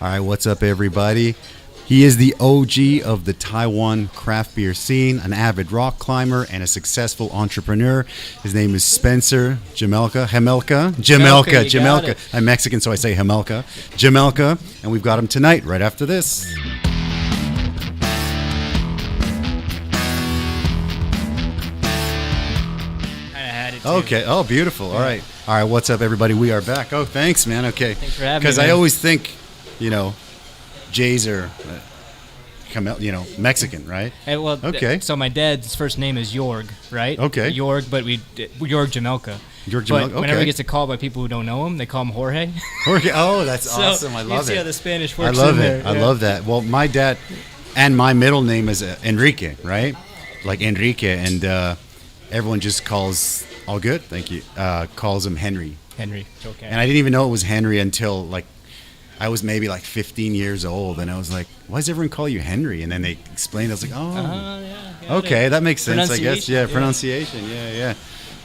All right, what's up, everybody? He is the OG of the Taiwan craft beer scene, an avid rock climber, and a successful entrepreneur. His name is Spencer Jemelka. Jemelka. I'm Mexican, so I say Jemelka. Jemelka, and we've got him tonight, right after this. Okay. Oh, beautiful. All right. What's up, everybody? We are back. Oh, thanks, man. Okay. Thanks for having me. Because I always think, Jays are, Mexican, right? Okay. So my dad's first name is Jorg, right? Okay. Jorg, but Jorg Jemelka. Jorg Jemelka. But whenever he gets a call by people who don't know him, they call him Jorge. Jorge. Oh, that's awesome. I love it. You see how the Spanish works. I love it. There. I love that. Well, my dad and my middle name is Enrique, right? Like Enrique, and everyone just calls. All good, thank you. Calls him Henry. Henry. Okay. And I didn't even know it was Henry until I was maybe 15 years old, and I was like, "Why does everyone call you Henry?" And then they explained. I was like, "Oh, okay, that makes sense, I guess." Yeah, pronunciation. Yeah.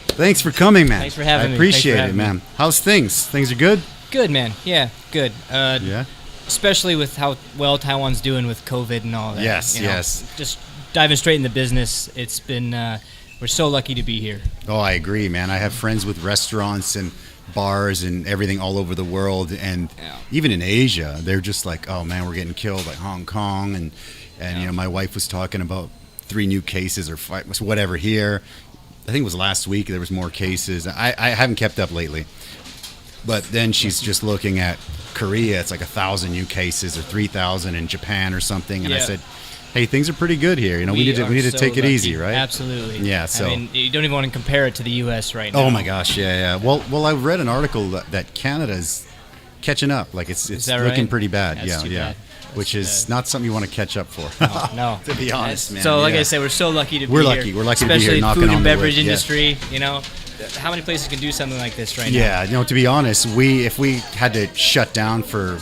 Thanks for coming, man. Thanks for having me. I appreciate it, man. How's things? Things are good. Good, man. Yeah, good. Yeah. Especially with how well Taiwan's doing with COVID and all that. Yes. Just diving straight into business. It's been. We're so lucky to be here. Oh, I agree, man. I have friends with restaurants and bars and everything all over the world, and even in Asia, they're just like, "Oh man, we're getting killed," like Hong Kong, and my wife was talking about 3 new cases or 5, whatever here. I think it was last week there was more cases. I haven't kept up lately, but then she's just looking at Korea. It's like 1,000 new cases or 3,000 in Japan or something, and I said, hey, things are pretty good here. We need to take it easy, right? Absolutely. Yeah. So I mean, you don't even want to compare it to the U.S. right now. Oh my gosh, yeah. Well, I read an article that Canada's catching up. Like it's looking pretty bad. That's too bad. Which is not something you want to catch up for. No. To be honest, man. So, like I said, we're so lucky to be here. We're lucky to be here. Especially knocking food on and beverage the wood. industry. How many places can do something like this right now? Yeah. To be honest, if we had to shut down for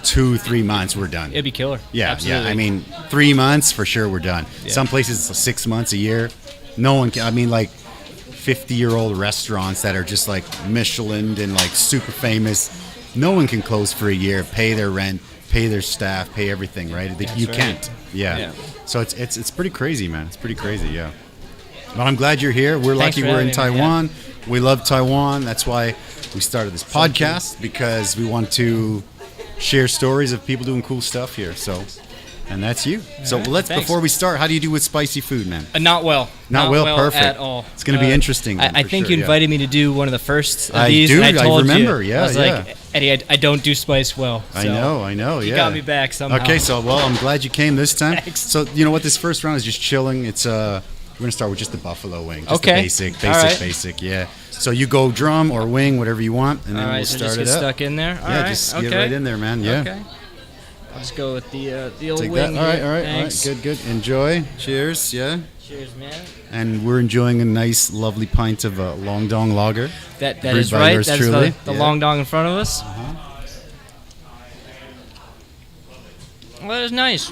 2-3 months, we're done. It'd be killer. Yeah. Absolutely. I mean, 3 months for sure, we're done. Yeah. Some places it's 6 months, a year. No one can. I mean, 50-year-old restaurants that are just like Michelin and super famous. No one can close for a year, pay their rent, pay their staff, pay everything, right? You can't. Yeah. So it's pretty crazy, man. It's pretty crazy. Yeah. But I'm glad you're here. We're lucky we're in Taiwan. We love Taiwan. That's why we started this podcast, because we want to share stories of people doing cool stuff here. So, and that's you. So before we start, how do you do with spicy food, man? Not well. Not well. Perfect. At all. It's going to be interesting. I think you invited me to do one of the first of these. And I remember. You, I was like, Eddie, I don't do spice well. So I know. You got me back somehow. Okay, so I'm glad you came this time. Thanks. So you know what? This first round is just chilling. It's we're gonna start with just the buffalo wing. Just okay. The basic. Yeah. So you go drum or wing, whatever you want, and then we'll start it up. Just get stuck in there. Just get right in there, man. Yeah. Okay. I'll just go with the old Take wing. That. All right. Thanks. Good. Enjoy. Cheers. Yeah. Cheers, man. And we're enjoying a nice, lovely pint of Long Dong Lager. That is right. That's truly. the Long Dong in front of us. Well, that is nice.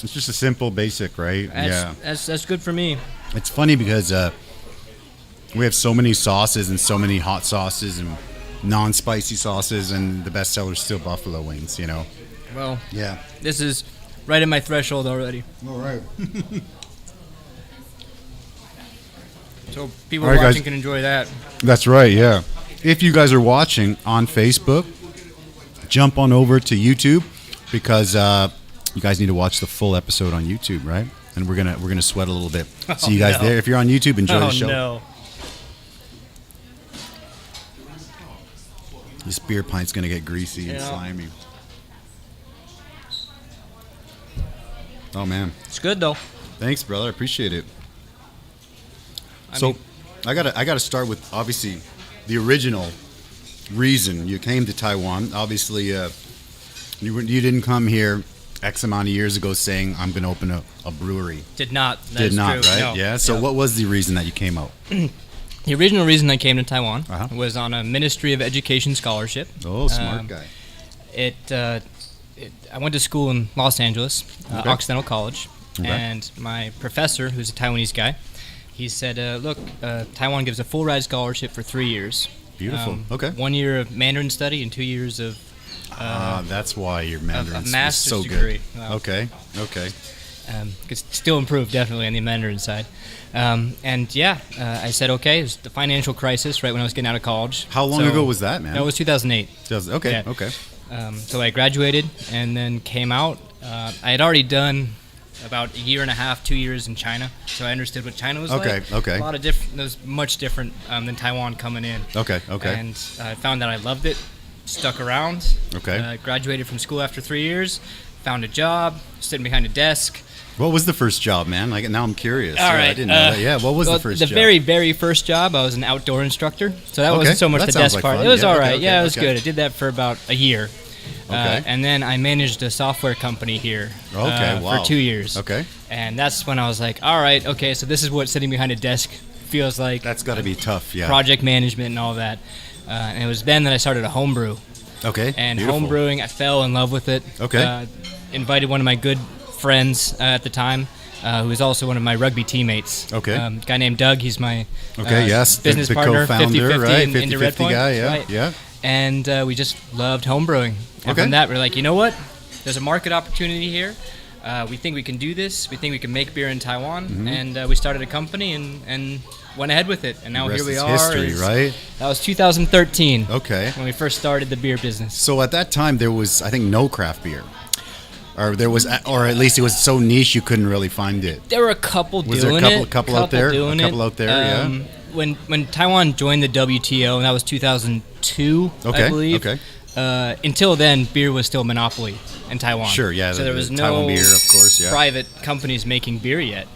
It's just a simple, basic, right? That's good for me. It's funny because we have so many sauces and so many hot sauces and non-spicy sauces, and the best seller is still buffalo wings, Well, yeah. This is right at my threshold already. All right. So people watching guys, can enjoy that. That's right, yeah. If you guys are watching on Facebook, jump on over to YouTube, because you guys need to watch the full episode on YouTube, right? And we're gonna sweat a little bit. See you guys there. If you're on YouTube, enjoy the show. No. This beer pint's gonna get greasy and slimy. Oh man, it's good though. Thanks, brother. I appreciate it. I gotta start with obviously the original reason you came to Taiwan. Obviously, you didn't come here X amount of years ago saying I'm gonna open a brewery. Did not. Did not, true. right? No. Yeah. So what was the reason that you came out? The original reason I came to Taiwan was on a Ministry of Education scholarship. Oh, smart guy. I went to school in Los Angeles, Occidental College, and my professor, who's a Taiwanese guy, he said, look, Taiwan gives a full ride scholarship for 3 years. Beautiful. 1 year of Mandarin study and 2 years of That's why your Mandarin is so degree. good. Wow. Okay. Could still improve definitely on the Mandarin side. I said okay. It was the financial crisis right when I was getting out of college. How long ago was that, man? That was 2008. Okay. So I graduated and then came out. I had already done about a year and a half, 2 years in China, so I understood what China was like. Okay. A lot of different. It was much different than Taiwan coming in. Okay. And I found that I loved it. Stuck around. Okay. Graduated from school after 3 years. Found a job, sitting behind a desk. What was the first job, man? Like, now I'm curious. All right. I didn't know that. Yeah, what was the first job? The very, very first job, I was an outdoor instructor. So that wasn't so much the desk part. It was all right. It was good. I did that for about a year. And then I managed a software company here for 2 years. Okay. And that's when I was like, all right, okay, so this is what sitting behind a desk feels like. That's got to be tough, yeah. Project management and all that. And it was then that I started a homebrew. Okay. And homebrewing, I fell in love with it. Okay. Invited one of my good friends at the time, who was also one of my rugby teammates. Okay. A guy named Doug. He's my business the partner, co-founder, 50-50 right? into 50-50 Redpoint. guy, yeah, right? yeah. And we just loved homebrewing. And from that, we're like, you know what? There's a market opportunity here. We think we can do this. We think we can make beer in Taiwan. And we started a company and went ahead with it. And now here we are. History, right? That was 2013. Okay. When we first started the beer business. So at that time, there was, I think, no craft beer. Or there was, or at least it was so niche you couldn't really find it. There were a couple doing it. Was there a couple out there? A couple out there, yeah. When Taiwan joined the WTO, and that was 2002, I believe. Okay. Until then, beer was still a monopoly in Taiwan. Sure, yeah. So there was no Taiwan beer, of course, yeah. private companies making beer yet.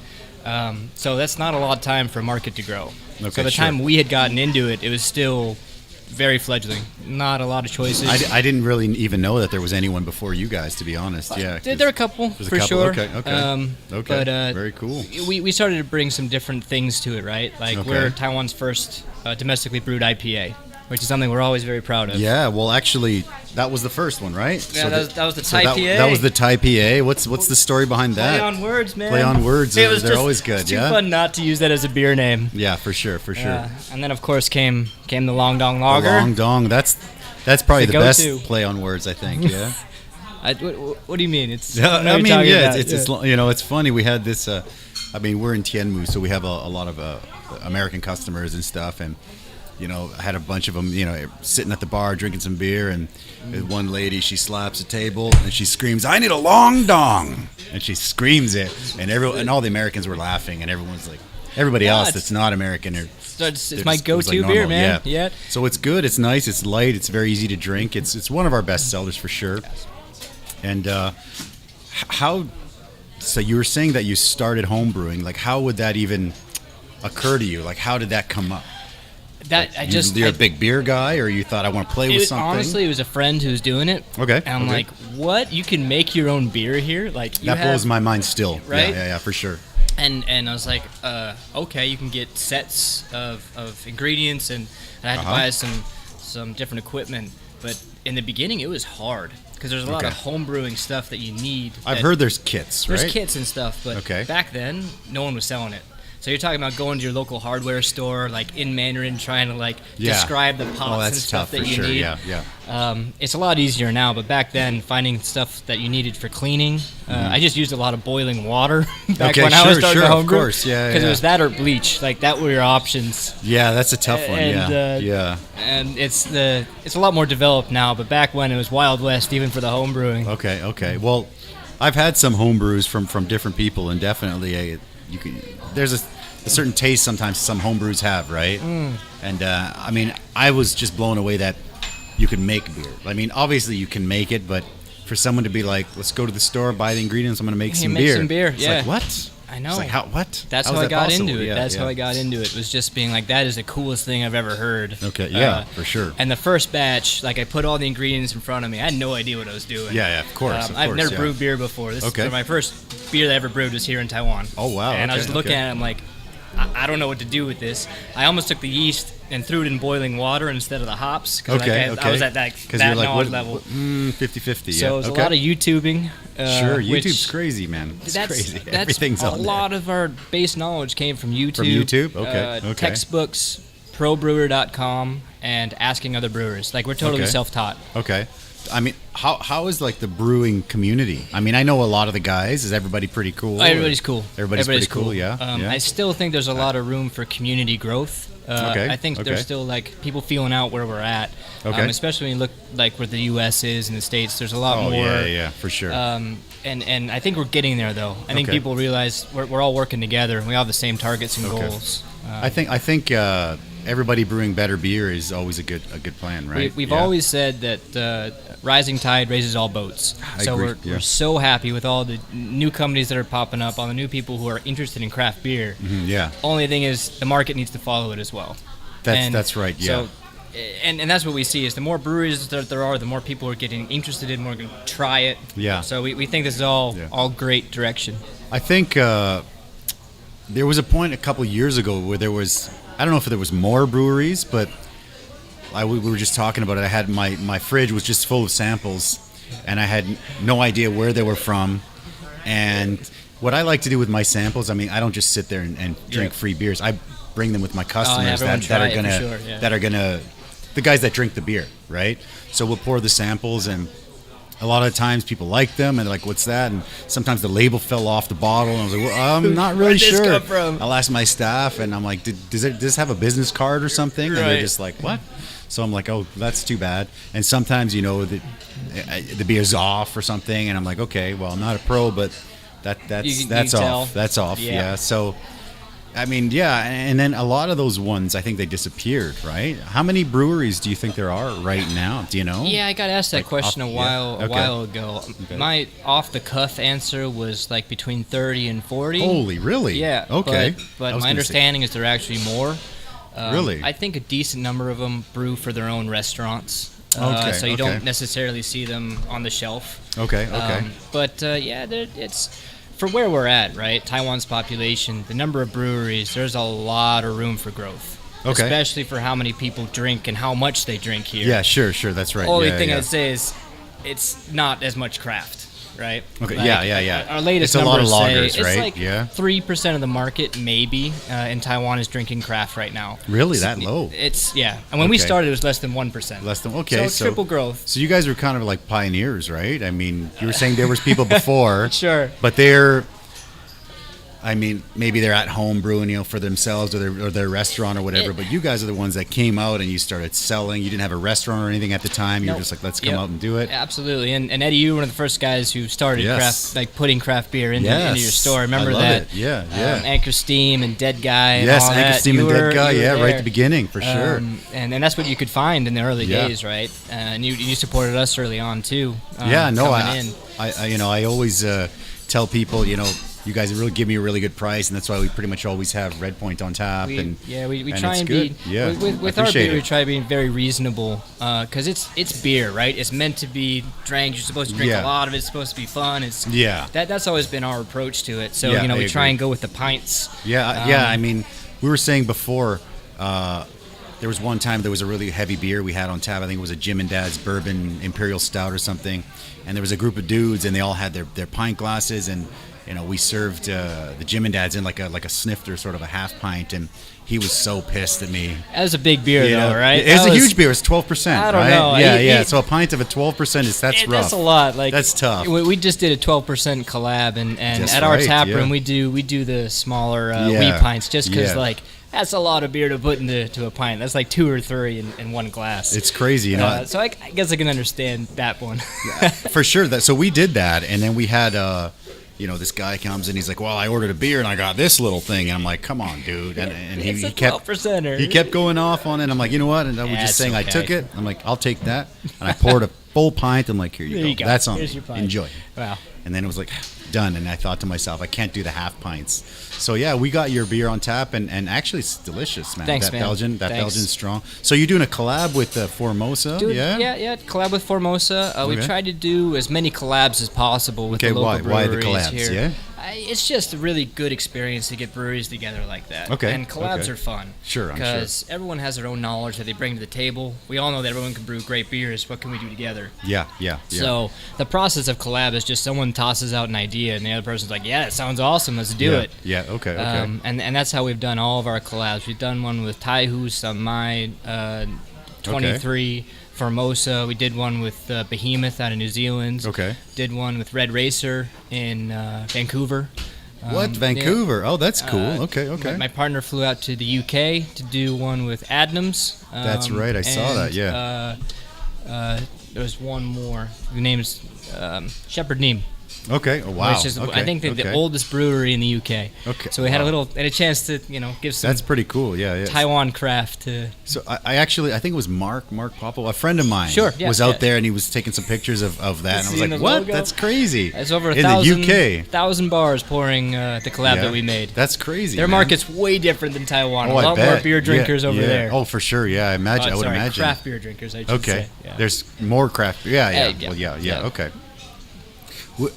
So that's not a lot of time for a market to grow. Okay, so the time we had gotten into it, it was still very fledgling. Not a lot of choices. I didn't really even know that there was anyone before you guys, to be honest. Yeah. There are a couple, for sure. Okay. But very cool. We started to bring some different things to it, right? Like we're Taiwan's first domestically brewed IPA, which is something we're always very proud of. Yeah, well, actually, that was the first one, right? Yeah, that was the Thai PA. That was the Thai PA. What's the story behind that? Play on words, man. Play on words. They're always good, it's too fun not to use that as a beer name. Yeah, for sure. And then, of course, came the Long Dong Lager. The Long Dong. That's probably the best play on words, I think. Yeah. What do you mean? It's it's funny. We had this. We're in Tianmu, so we have a lot of American customers and stuff, and I had a bunch of them, sitting at the bar drinking some beer, and one lady, she slaps a table and she screams, "I need a Long Dong!" And she screams it, and all the Americans were laughing, and everyone's like, everybody else that's not American, it's my go-to beer, man. Yeah. So it's good, it's nice, it's light, it's very easy to drink. It's one of our best sellers for sure. And so you were saying that you started homebrewing. Like, how would that even occur to you? Like, how did that come up? You're a big beer guy, or you thought, I want to play with something? Honestly, it was a friend who was doing it. Okay. And I'm like, what? You can make your own beer here? Like, that blows my mind still. Right? Yeah, for sure. And I was like, okay, you can get sets of ingredients, and I had to buy some different equipment. But in the beginning, it was hard because there's a lot of home brewing stuff that you need. I've heard there's kits, right? There's kits and stuff, but back then, no one was selling it. So you're talking about going to your local hardware store, like in Mandarin, trying to describe the pots and stuff that you need. Yeah. It's a lot easier now, but back then, finding stuff that you needed for cleaning, I just used a lot of boiling water back when I was starting to homebrew. Of course, because it was that or bleach, like that were your options. Yeah, that's a tough one. And it's a lot more developed now, but back when it was Wild West, even for the home brewing. Okay. Well, I've had some home brews from different people, and definitely there's a certain taste sometimes some homebrews have, right? And I was just blown away that you can make beer. I mean, obviously you can make it, but for someone to be like, let's go to the store, buy the ingredients, I'm going to make some beer. It's like, what? I know. It's like, what? That's how I got into it. That's how I got into it. Was just being like, that is the coolest thing I've ever heard. Okay, yeah, for sure. And the first batch, I put all the ingredients in front of me. I had no idea what I was doing. Yeah, of course. I've never brewed beer before. My first beer that I ever brewed was here in Taiwan. Oh, wow. And I was looking at it, I'm like, I don't know what to do with this. I almost took the yeast and threw it in boiling water instead of the hops. I was at that knowledge level. 50-50, So it was a lot of YouTubing. Sure, YouTube's crazy, man. It's crazy. Everything's on there. A lot of our base knowledge came from YouTube. From YouTube? Okay. Textbooks, probrewer.com, and asking other brewers. We're totally self-taught. Okay. I mean, how is like the brewing community? I mean, I know a lot of the guys. Is everybody pretty cool? Everybody's cool. Everybody's pretty cool. Yeah, yeah. I still think there's a lot of room for community growth. I think there's still like people feeling out where we're at. Especially when you look like where the U.S. is and the States. There's a lot more. Yeah, for sure. And I think we're getting there though. I think people realize we're all working together and we all have the same targets and goals. I think everybody brewing better beer is always a good plan, right? We've always said that rising tide raises all boats. So we're so happy with all the new companies that are popping up, all the new people who are interested in craft beer. Only thing is the market needs to follow it as well. That's right. Yeah. So, and that's what we see is the more breweries that there are, the more people are getting interested in, more going to try it. Yeah. So we think this is all great direction. I think there was a point a couple years ago where there was, I don't know if there was more breweries, but we were just talking about it. I had my fridge was just full of samples, and I had no idea where they were from. And what I like to do with my samples, I mean, I don't just sit there and drink free beers. I bring them with my customers that are gonna the guys that drink the beer, right? So we'll pour the samples, and a lot of times people like them and they're like, what's that? And sometimes the label fell off the bottle, and I was like, well, I'm not really sure. Where'd this come from? I'll ask my staff, and I'm like, does this have a business card or something? And they're just like, what? So I'm like, oh, that's too bad. And sometimes, the beer's off or something, and I'm like, okay, well, I'm not a pro, but that's off. That's off. Yeah. So, I mean, and then a lot of those ones, I think they disappeared, right? How many breweries do you think there are right now? Do you know? Yeah, I got asked that question a while ago. Okay. My off-the-cuff answer was like between 30 and 40. Holy, really? Yeah. Okay. But my understanding is there are actually more. Really? I think a decent number of them brew for their own restaurants. So you don't necessarily see them on the shelf. Okay. But it's for where we're at, right? Taiwan's population, the number of breweries, there's a lot of room for growth. Okay. Especially for how many people drink and how much they drink here. Yeah, sure, that's right. Only thing I'd say is it's not as much craft, right? Okay. Like, Our latest it's numbers a lot of lagers, say right? It's like 3% of the market, maybe, in Taiwan is drinking craft right now. Really, that low? And when we started, it was less than 1%. Less than So triple growth. So you guys were kind of like pioneers, right? I mean, you were saying there was people before, sure, but maybe they're at home brewing, for themselves or their restaurant or whatever. But you guys are the ones that came out and you started selling. You didn't have a restaurant or anything at the time. You were just like, let's come out and do it. Absolutely. And Eddie, you were one of the first guys who started putting craft beer into your store. Remember that? It. Yeah. Anchor Steam and Dead Guy. And yes, all Anchor that. Steam and Dead Guy. Yeah, right at the beginning for sure. And that's what you could find in the early days, right? And you supported us early on too. I always tell people, you guys really give me a really good price, and that's why we pretty much always have Redpoint on tap. We try and be with our beer. We try being very reasonable because it's beer, right? It's meant to be drank. You're supposed to drink a lot of it. It's supposed to be fun. That's always been our approach to it. So we try and go with the pints. I mean, we were saying before. There was one time there was a really heavy beer we had on tap. I think it was a Jim and Dad's Bourbon Imperial Stout or something. And there was a group of dudes, and they all had their pint glasses, and we served the Jim and Dad's in like a snifter, sort of a half pint, and he was so pissed at me. That was a big beer, though, right? It's a huge beer. It's 12%. I don't right? know. Yeah. So a pint of a 12% that's rough. That's a lot. That's tough. We just did a 12% collab, and at our tap room we do the smaller wee pints just because that's a lot of beer to put into a pint. That's like 2 or 3 in one glass. It's crazy, So I guess I can understand that one. For sure. So we did that, and then we had this guy comes and he's like, well, I ordered a beer and I got this little thing. And I'm like, come on, dude. And he kept going off on it. I'm like, you know what? And I was just saying I took it. I'm like, I'll take that. And I poured a full pint. I'm like, here you go. That's on me. Enjoy. Wow. And then it was like, done. And I thought to myself, I can't do the half pints. So we got your beer on tap, and actually it's delicious, man. Thanks, man. Belgian's strong. So you're doing a collab with Formosa, Yeah, collab with Formosa. We tried to do as many collabs as possible with the local breweries. Why the collabs? Here. Yeah. It's just a really good experience to get breweries together like that. Okay. And collabs are fun. Sure, because everyone has their own knowledge that they bring to the table. We all know that everyone can brew great beers. What can we do together? Yeah. So the process of collab is just someone tosses out an idea, and the other person's like, yeah, that sounds awesome. Let's do it. Yeah, okay. And that's how we've done all of our collabs. We've done one with Taihu Samai 23, Formosa. We did one with Behemoth out of New Zealand. Okay. Did one with Red Racer in Vancouver. What? Vancouver? Yeah. Oh, that's cool. Okay. My partner flew out to the UK to do one with Adnams. That's right. I saw that. Yeah. There was one more. The name is Shepherd Neame. Okay. Oh, wow. Which is, okay. I think, the oldest brewery in the UK. Okay. So we had a chance to, give some. That's pretty cool. Yeah. Taiwan craft to. So I think it was Mark Popple, a friend of mine, was out there and he was taking some pictures of that, and I was like, "What? Logo? That's crazy!" It's over in the UK, 1,000 bars pouring the collab that we made. That's crazy. Their market's way different than Taiwan. Oh, a lot more beer drinkers over there. Oh, for sure. Yeah, I would imagine. Craft beer drinkers. I should say. Yeah. There's more craft. Yeah. Yeah. Okay.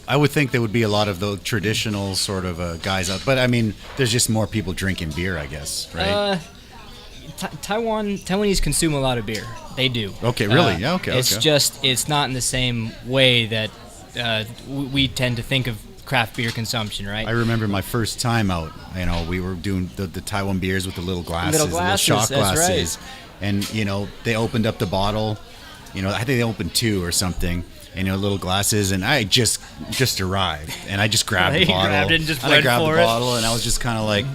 I would think there would be a lot of the traditional sort of guys out, but I mean, there's just more people drinking beer, I guess, right? Taiwanese consume a lot of beer. They do. Okay, really? Yeah, okay. It's just, it's not in the same way that we tend to think of craft beer consumption, right? I remember my first time out, we were doing the Taiwan beers with the little glasses, the little shot glasses. Right. And, they opened up the bottle, I think they opened 2 or something. And little glasses, and I just arrived, and I just grabbed the bottle. Grabbed it and just and I grabbed the bottle, and I was just kind of like,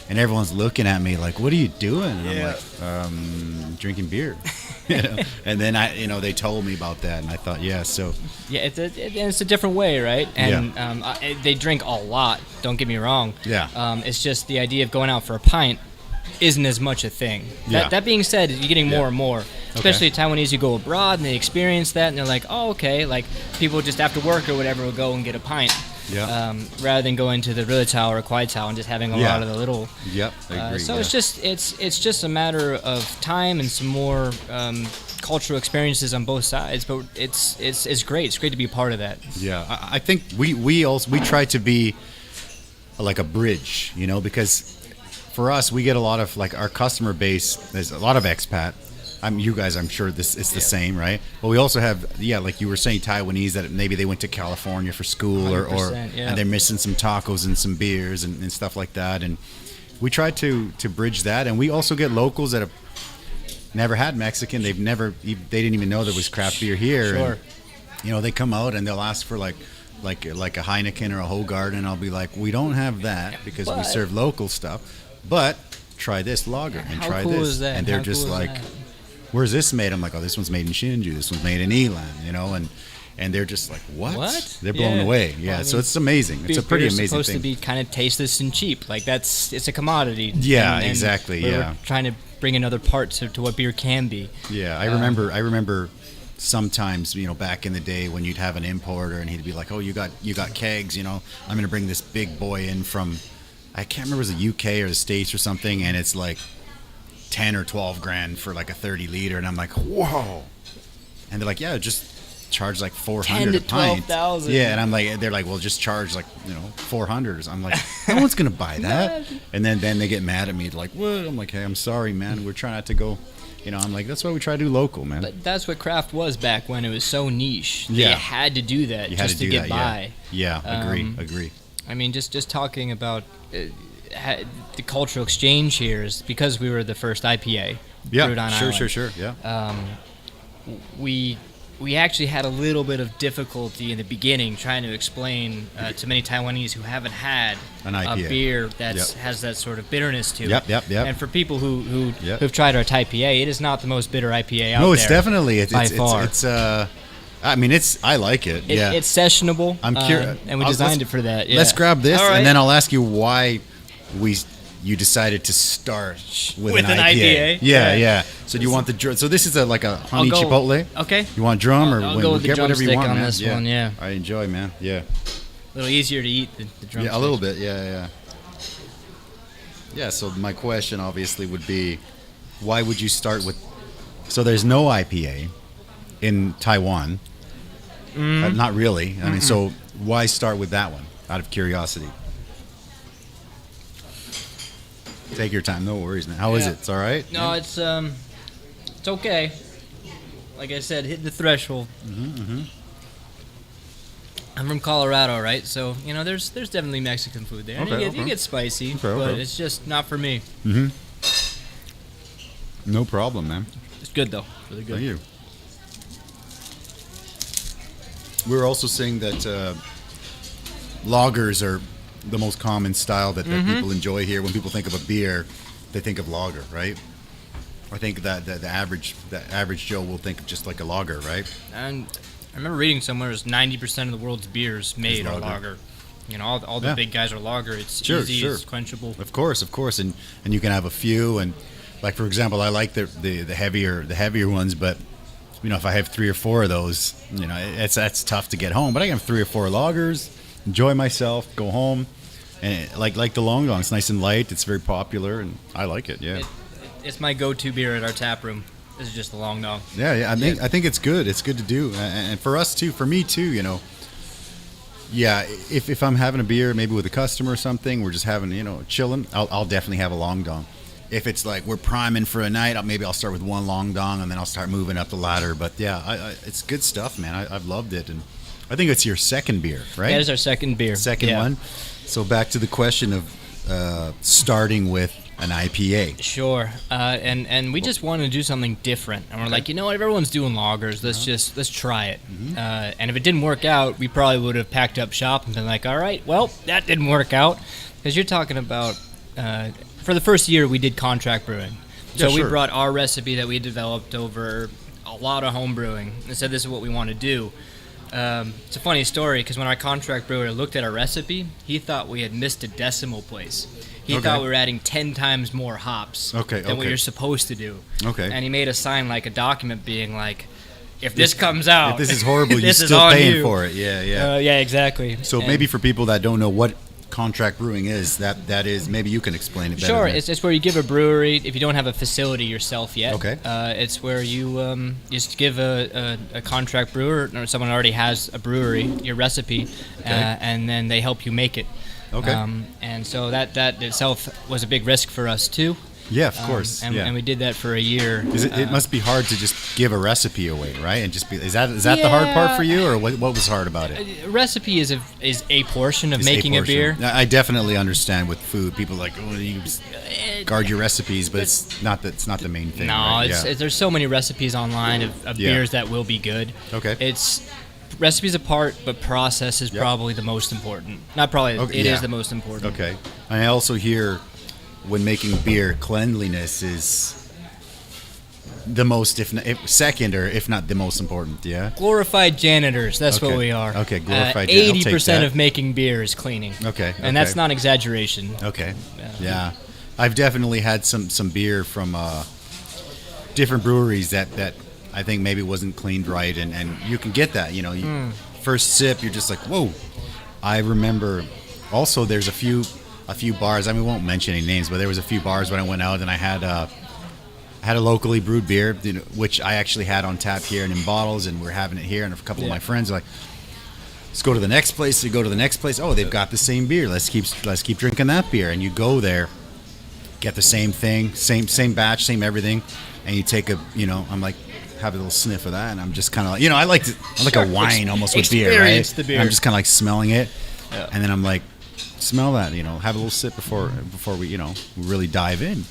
and everyone's looking at me like, "What are you doing?" And I'm like, "Drinking beer." And then they told me about that, and I thought, so it's a different way, right? And they drink a lot. Don't get me wrong. Yeah. It's just the idea of going out for a pint isn't as much a thing. That being said, you're getting more and more. Especially Taiwanese who go abroad and they experience that and they're like, oh, okay. Like people just after work or whatever will go and get a pint. Yeah. Rather than going to the Rilitao or Kwai and just having a lot of the little. Yep. I agree. So it's just a matter of time and some more cultural experiences on both sides. But it's great. It's great to be a part of that. Yeah. I think we try to be like a bridge, because for us, we get a lot of, like, our customer base, there's a lot of expat. You guys, I'm sure it's the same, right? But we also have, like you were saying, Taiwanese that maybe they went to California for school or and they're missing some tacos and some beers and stuff like that. And we try to bridge that. And we also get locals that have never had Mexican. They didn't even know there was craft beer here. Sure. And, they come out and they'll ask for like a Heineken or a Hoegaarden, and I'll be like, we don't have that because we serve local stuff. But try this lager and try this. Is that? And they're just like, where's this made? I'm like, oh, this one's made in Shinju. This one's made in Elan, and they're just like, what? They're blown away. Yeah, well, so it's amazing. It's a pretty amazing thing. It's supposed to be kind of tasteless and cheap. Like it's a commodity. Yeah, exactly. We're trying to bring in other parts to what beer can be. Yeah, I remember sometimes, back in the day when you'd have an importer and he'd be like, oh, you got kegs, I'm going to bring this big boy in from, I can't remember if it was the UK or the States or something, and it's like 10 or 12 grand for like a 30 liter, and I'm like, whoa. And they're like, yeah, just charge like 400 a pint. 12,000. Yeah, and I'm like, they're like, well, just charge like 400. I'm like, no one's gonna buy that. And then they get mad at me. They're like, what? I'm like, hey, I'm sorry, man. We're trying not to go. I'm like, that's why we try to do local, man. But that's what craft was back when it was so niche. Yeah. You had to do that just to get by. Yeah, agree. I mean, just talking about the cultural exchange here is because we were the first IPA brewed on island. Sure. Yeah. We actually had a little bit of difficulty in the beginning trying to explain to many Taiwanese who haven't had an IPA. A beer that has that sort of bitterness to it. Yep. And for people who've tried our IPA, it is not the most bitter IPA out there. No, it's definitely by far. I like it. It's sessionable. I'm curious, and we designed it for that. Yeah. Let's grab this, right. And then I'll ask you why you decided to start with an IPA. Yeah. So do you want the so this is like a honey chipotle? Okay. You want drum or I'll go with the whatever you want, on man. this one. Yeah. I enjoy, man. Yeah. A little easier to eat the drumstick. Yeah, a little bit. Yeah. Yeah. So my question obviously would be, why would you start with? So there's no IPA in Taiwan. Not really. I mean, so why start with that one? Out of curiosity. Take your time. No worries, man. How is it? It's all right? No, it's okay. Like I said, hitting the threshold. I'm from Colorado, right? So, there's definitely Mexican food there. Okay, and you get spicy, but it's just not for me. No problem, man. It's good, though. Really good. Thank you. we're also saying that lagers are the most common style that people enjoy here. When people think of a beer, they think of lager, right? I think that the average Joe will think of just like a lager, right? And I remember reading somewhere is 90% of the world's beers made are lager. You know, all the big guys are lager. It's easy, it's quenchable. Of course, and you can have a few, and like for example, I like the heavier ones, but you know, if I have 3 or 4 of those, you know, that's tough to get home. But I can have 3 or 4 lagers, enjoy myself, go home, and like the Long Dong, it's nice and light. It's very popular, and I like it. Yeah, it's my go-to beer at our tap room. This is just the Long Dong. Yeah. I think it's good. It's good to do, and for us too, for me too. You know, yeah. If I'm having a beer, maybe with a customer or something, we're just having, you know, chilling. I'll definitely have a Long Dong. If it's like we're priming for a night, maybe I'll start with one Long Dong and then I'll start moving up the ladder. But yeah, it's good stuff, man. I've loved it, and I think it's your second beer, right? That is our second beer. Second one. So back to the question of starting with an IPA. Sure. And we just wanted to do something different. And we're like, you know what? Everyone's doing lagers. Let's try it. And if it didn't work out, we probably would have packed up shop and been like, all right, well, that didn't work out. Because you're talking about, for the first year, we did contract brewing. So we brought our recipe that we developed over a lot of home brewing and said, this is what we want to do. It's a funny story because when our contract brewer looked at our recipe, he thought we had missed a decimal place. He thought we were adding 10 times more hops than what you're supposed to do. Okay. And he made us sign like a document being like, if this comes out, if this is horrible, you're still paying for it. Yeah. Yeah, exactly. So maybe for people that don't know what contract brewing is, that is, maybe you can explain it better. Sure. It's where you give a brewery, if you don't have a facility yourself yet. Okay. It's where you just give a contract brewer or someone who already has a brewery your recipe, and then they help you make it. Okay. And so that itself was a big risk for us too. Yeah, of course. And we did that for a year. It must be hard to just give a recipe away, right? And just is that the hard part for you, or what was hard about it? Recipe is a portion of making a beer. I definitely understand with food. People are like, oh, you just guard your recipes, but it's not the main thing. No, right? There's so many recipes online of beers that will be good. Okay. It's recipes apart, but process is probably the most important. Not probably, it is the most important. Okay. I also hear when making beer, cleanliness is the most, second, or if not the most important. Yeah. Glorified janitors. That's what we are. Okay. Glorified. 80% of making beer is cleaning. Okay. And that's not exaggeration. Okay. Yeah. I've definitely had some beer from different breweries that I think maybe wasn't cleaned right, and you can get that. You know, first sip, you're just like, whoa. I remember. Also, there's a few bars. I mean, we won't mention any names, but there was a few bars when I went out and I had a locally brewed beer, you know, which I actually had on tap here and in bottles, and we're having it here. And a couple of my friends are like, let's go to the next place. You go to the next place. Oh, they've got the same beer. Let's keep drinking that beer. And you go there, get the same thing, same batch, same everything, and you take I'm like, have a little sniff of that, and I'm just kind of like, I like a wine almost with beer, right? The beer. And I'm just kind of like smelling it, and then I'm like, smell that, have a little sip before we really dive in.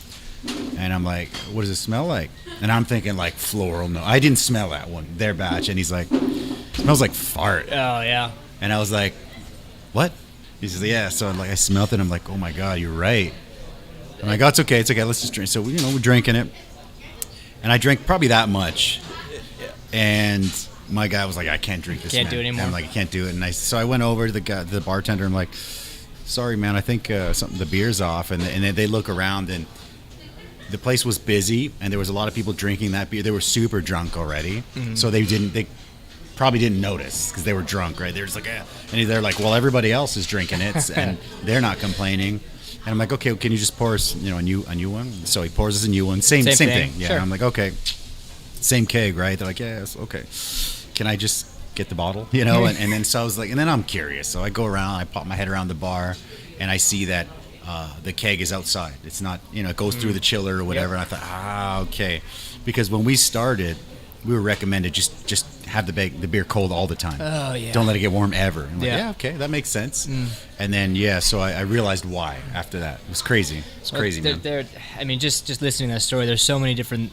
And I'm like, what does it smell like? And I'm thinking like floral. No, I didn't smell that one, their batch. And he's like, it smells like fart. Oh yeah. And I was like, what? He says, yeah. So I'm like, I smelled it. I'm like, oh my god, you're right. I'm like, oh, it's okay. Let's just drink. So we're drinking it, and I drank probably that much. And my guy was like, I can't drink this. Can't do it anymore. And I'm like, I can't do it. And so I went over to the bartender. And I'm like, sorry, man, I think the beer's off. And they look around, and the place was busy, and there was a lot of people drinking that beer. They were super drunk already, so they probably didn't notice because they were drunk, right? They're just like, and they're like, well, everybody else is drinking it, and they're not complaining. And I'm like, okay, can you just pour us, a new one? So he pours us a new one, same thing. Yeah, sure. I'm like, okay, same keg, right? They're like, yes, okay. Can I just get the bottle, and then so I was like, and then I'm curious, so I go around, I pop my head around the bar, and I see that the keg is outside. It's not, it goes through the chiller or whatever. And I thought, okay, because when we started, we were recommended just have the beer cold all the time. Oh, yeah. Don't let it get warm ever. I'm like, Yeah. yeah, okay, that makes sense. And then, so I realized why after that. It was crazy. It's crazy, man. I mean, just listening to that story, there's so many different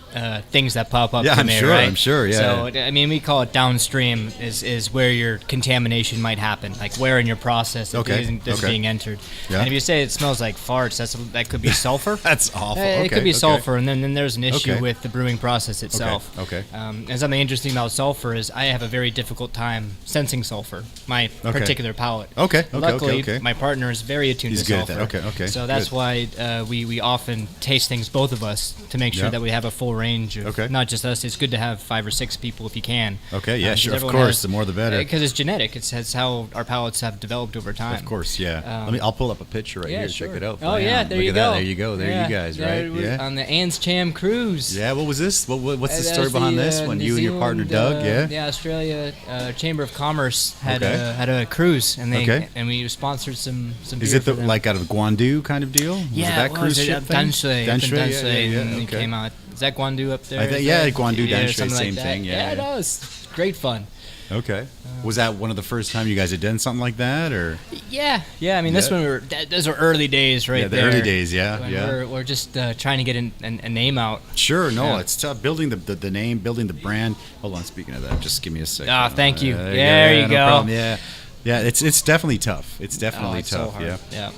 things that pop up. Yeah, to I'm me, sure. right? I'm sure. Yeah. So I mean, we call it downstream is where your contamination might happen, like where in your process is being entered. Yeah. And if you say it smells like farts, that could be sulfur. That's awful. It could be sulfur, and then there's an issue with the brewing process itself. Okay. And something interesting about sulfur is I have a very difficult time sensing sulfur, my particular palate. Luckily, my partner is very attuned to sulfur. He's good at that. Okay. So that's why we often taste things, both of us, to make sure that we have a full range of not just us. It's good to have 5 or 6 people if you can. Okay, yeah, sure, of course. The more the better. Because it's genetic. It's how our palates have developed over time. Of course, yeah. I'll pull up a picture right here. Sure. Check it out. Oh, yeah, there you go. There you go. There you guys, right? Yeah. On the Anscham cruise. Yeah, what was this? What's the story behind this? When you and your partner Doug, Yeah, Australia Chamber of Commerce had a cruise, and we sponsored some beer. Is it like out of Guangzhou kind of deal? Yeah, was it that cruise ship thing? Danshui, and it came out. Is that Guangzou up there? Guangzou, Danshui, same thing. Yeah, it does. Great fun. Okay. Was that one of the first time you guys had done something like that, or? Yeah. I mean, those were early days, right there. Yeah, the early days. Yeah. We're just trying to get a name out. Sure. No, it's tough building the name, building the brand. Hold on. Speaking of that, just give me a second. Ah, thank you. There you go. No problem. Yeah. Yeah. It's definitely tough. It's definitely tough. So hard. Yeah.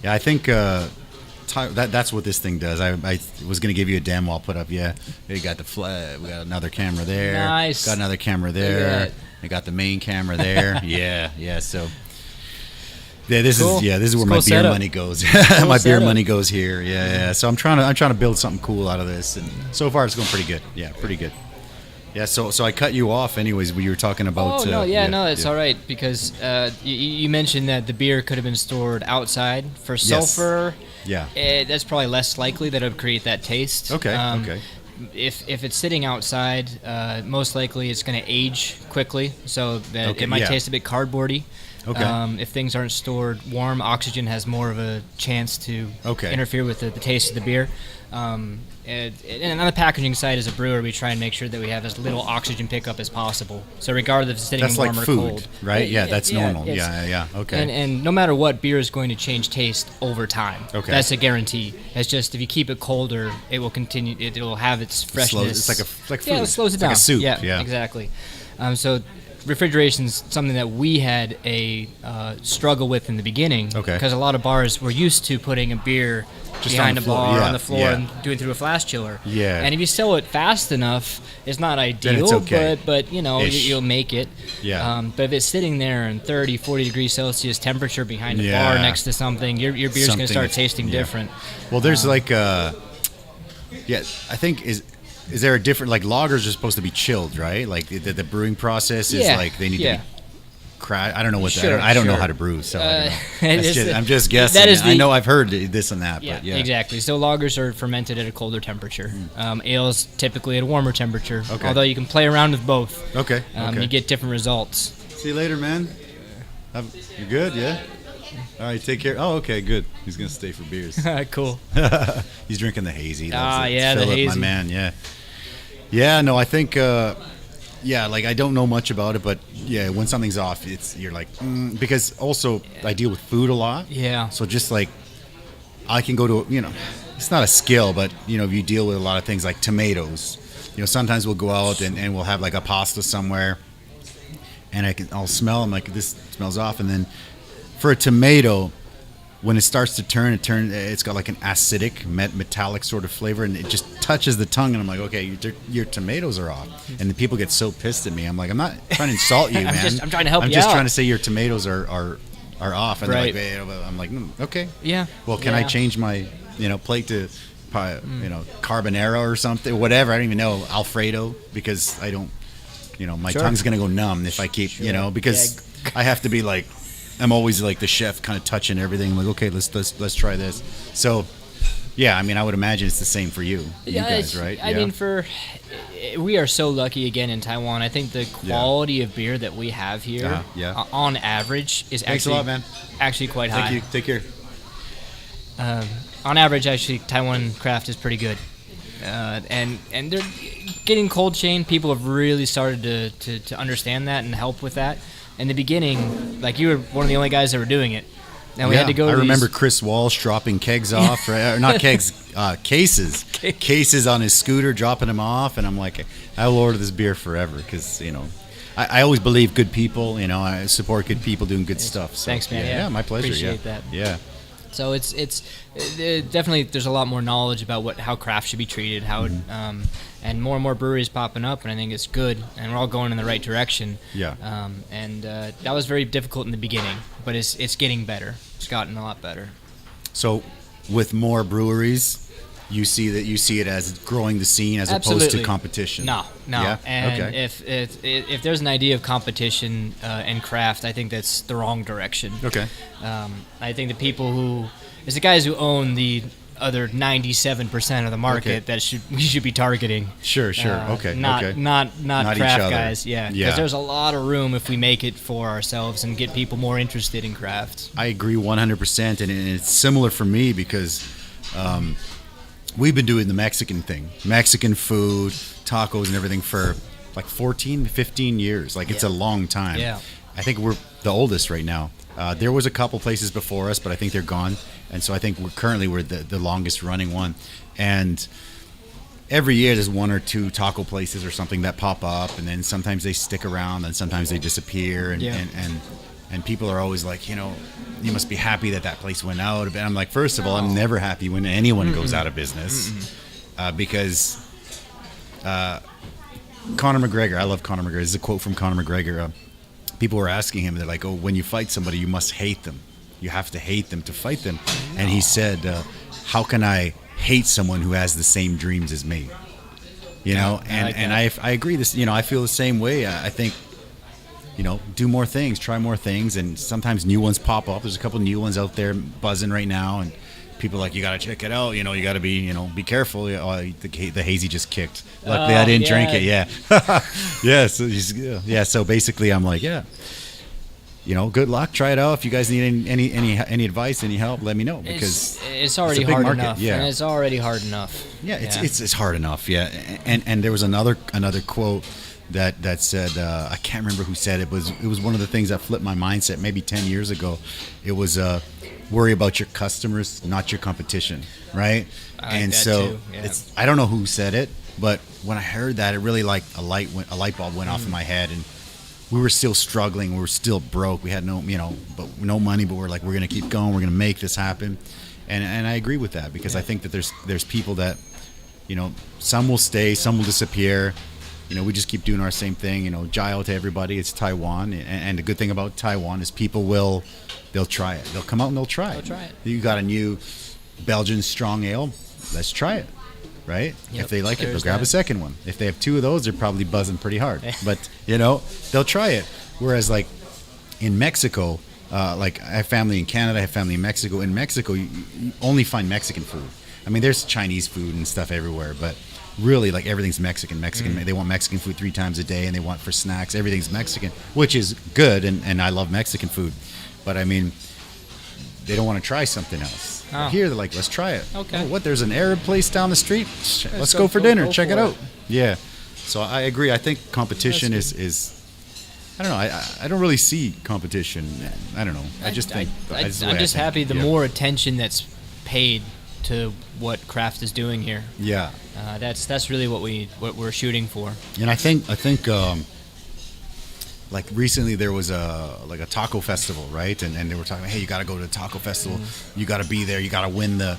Yeah. I think. That's what this thing does. I was going to give you a demo. I'll put up. Yeah, we got we got another camera there. Nice. Got another camera there. I got the main camera there. yeah. So this is where my beer setup. money goes. My beer money goes here. Yeah. So I'm trying to build something cool out of this, and so far it's going pretty good. Yeah, pretty good. Yeah, so I cut you off anyways when you were talking about... it's all right, because you mentioned that the beer could have been stored outside. For sulfur, that's probably less likely that it would create that taste. Okay. If it's sitting outside, most likely it's going to age quickly, so that it might taste a bit cardboardy. If things aren't stored warm, oxygen has more of a chance to interfere with the taste of the beer. And on the packaging side, as a brewer, we try and make sure that we have as little oxygen pickup as possible. So regardless if it's sitting warm or cold. That's like food, right? Yeah, that's normal. Yeah. Okay. And no matter what, beer is going to change taste over time. Okay. That's a guarantee. It's just if you keep it colder, it will continue. It will have its freshness. It's like food. Yeah, it slows it down. Like a soup. Yeah, exactly. So refrigeration is something that we had a struggle with in the beginning. Because a lot of bars were used to putting a beer just behind a bar on the floor and doing it through a flash chiller. Yeah. And if you sell it fast enough, it's not ideal, it's okay. but you'll make it. Yeah. But if it's sitting there in 30, 40 degrees Celsius temperature behind a bar next to something, your beer's going to start tasting different. Well, there's I think is there a different, like lagers are supposed to be chilled, right? Like the brewing process is like they need to be I don't know what I don't know how to brew, so I'm just guessing. I know I've heard this and that, but exactly. So lagers are fermented at a colder temperature. Ales typically at a warmer temperature. Although you can play around with both. You get different results. See you later, man. You good? Yeah. All right, take care. Oh, okay, good. He's gonna stay for beers. Cool. He's drinking the hazy. The hazy. My man. Yeah. Yeah. No, I think. I don't know much about it, but when something's off, you're like, because also I deal with food a lot. Yeah. So just like, I can go to, it's not a skill, but if you deal with a lot of things like tomatoes, sometimes we'll go out and we'll have like a pasta somewhere, and I'll smell them like this smells off, and then for a tomato, when it starts to turn, it's got like an acidic, metallic sort of flavor, and it just touches the tongue, and I'm like, okay, your tomatoes are off. And the people get so pissed at me. I'm like, I'm not trying to insult you, man. I'm trying to help you out. I'm just trying to say your tomatoes are off. And they're like, I'm like, okay. Yeah. Well, can I change my, plate to, carbonara or something, whatever. I don't even know, Alfredo, because I don't, my tongue's going to go numb if I keep, because I have to be like, I'm always like the chef, kind of touching everything. I'm like, okay, let's try this. So, I would imagine it's the same for you guys, right? I mean, we are so lucky again in Taiwan. I think the quality of beer that we have here, on average, is actually quite high. Thank you. Take care. On average, actually, Taiwan Craft is pretty good. and they're getting cold chain. People have really started to understand that and help with that. In the beginning, like you were one of the only guys that were doing it. And we had to go to remember Chris Walsh dropping kegs off, right? Or not kegs, cases on his scooter, dropping them off. And I'm like, I will order this beer forever because, I always believe good people, I support good people doing good stuff. So, thanks, man. Yeah, my pleasure. Appreciate that. Yeah. So it's definitely, there's a lot more knowledge about how craft should be treated, how and more breweries popping up, and I think it's good, and we're all going in the right direction. Yeah. And that was very difficult in the beginning, but it's getting better. It's gotten a lot better. So with more breweries, you see it as growing the scene as Absolutely. opposed to competition. No. Yeah? And okay. if there's an idea of competition and craft, I think that's the wrong direction. Okay. I think the people it's the guys who own the other 97% of the market that we should be targeting. Sure. Okay. Not Not craft each other. guys. Yeah. Because there's a lot of room if we make it for ourselves and get people more interested in craft. I agree 100%, and it's similar for me because we've been doing the Mexican thing, Mexican food, tacos and everything for like 14, 15 years. Like it's a long time. Yeah. I think we're the oldest right now. There was a couple places before us, but I think they're gone. And so I think we're the longest running one. And every year there's one or two taco places or something that pop up, and then sometimes they stick around and sometimes they disappear. And people are always like, you must be happy that place went out. And I'm like, first of all, I'm never happy when anyone goes out of business because Conor McGregor, I love Conor McGregor. This is a quote from Conor McGregor. People were asking him, they're like, oh, when you fight somebody, you must hate them. You have to hate them to fight them. And he said, how can I hate someone who has the same dreams as me? I agree. I feel the same way. I think, do more things, try more things, and sometimes new ones pop up. There's a couple new ones out there buzzing right now, and people are like, you got to check it out. You got to be, be careful. Oh, the hazy just kicked. Luckily, I didn't drink it. Yeah. So basically, I'm like, good luck. Try it out. If you guys need any advice, any help, let me know because it's already hard market. enough. Yeah, and it's already hard enough. Yeah, it's hard enough. Yeah, and there was another quote that said, I can't remember who said it. It was one of the things that flipped my mindset maybe 10 years ago. It was worry about your customers, not your competition, right? And so too. I don't know who said it, but when I heard that, it really like a light bulb went off in my head, and we were still struggling. We were still broke. We had no money, but we're like, we're going to keep going. We're going to make this happen. And I agree with that because I think that there's people that, some will stay, some will disappear. We just keep doing our same thing. Jai to everybody. It's Taiwan, and the good thing about Taiwan is they'll try it. They'll come out and they'll try it. You got a new Belgian strong ale. Let's try it, right? If they like it, they'll grab a second one. If they have two of those, they're probably buzzing pretty hard. But they'll try it. Whereas like in Mexico, like I have family in Canada, I have family in Mexico. In Mexico, you only find Mexican food. I mean, there's Chinese food and stuff everywhere, but really, like everything's Mexican. They want Mexican food 3 times a day, and they want for snacks. Everything's Mexican, which is good, and I love Mexican food. But I mean, they don't want to try something else. Oh. Here, they're like, let's try it. Okay. Oh, what? There's an Arab place down the street. Let's go for dinner. Check it out. Yeah. So I agree. I think competition is. I don't know. I don't really see competition. I don't know. I just think. I'm just happy the more attention that's paid to what craft is doing here. Yeah. That's really what we're shooting for. And I think like recently there was a taco festival, right? And they were talking, hey, you got to go to the taco festival. You got to be there. You got to win the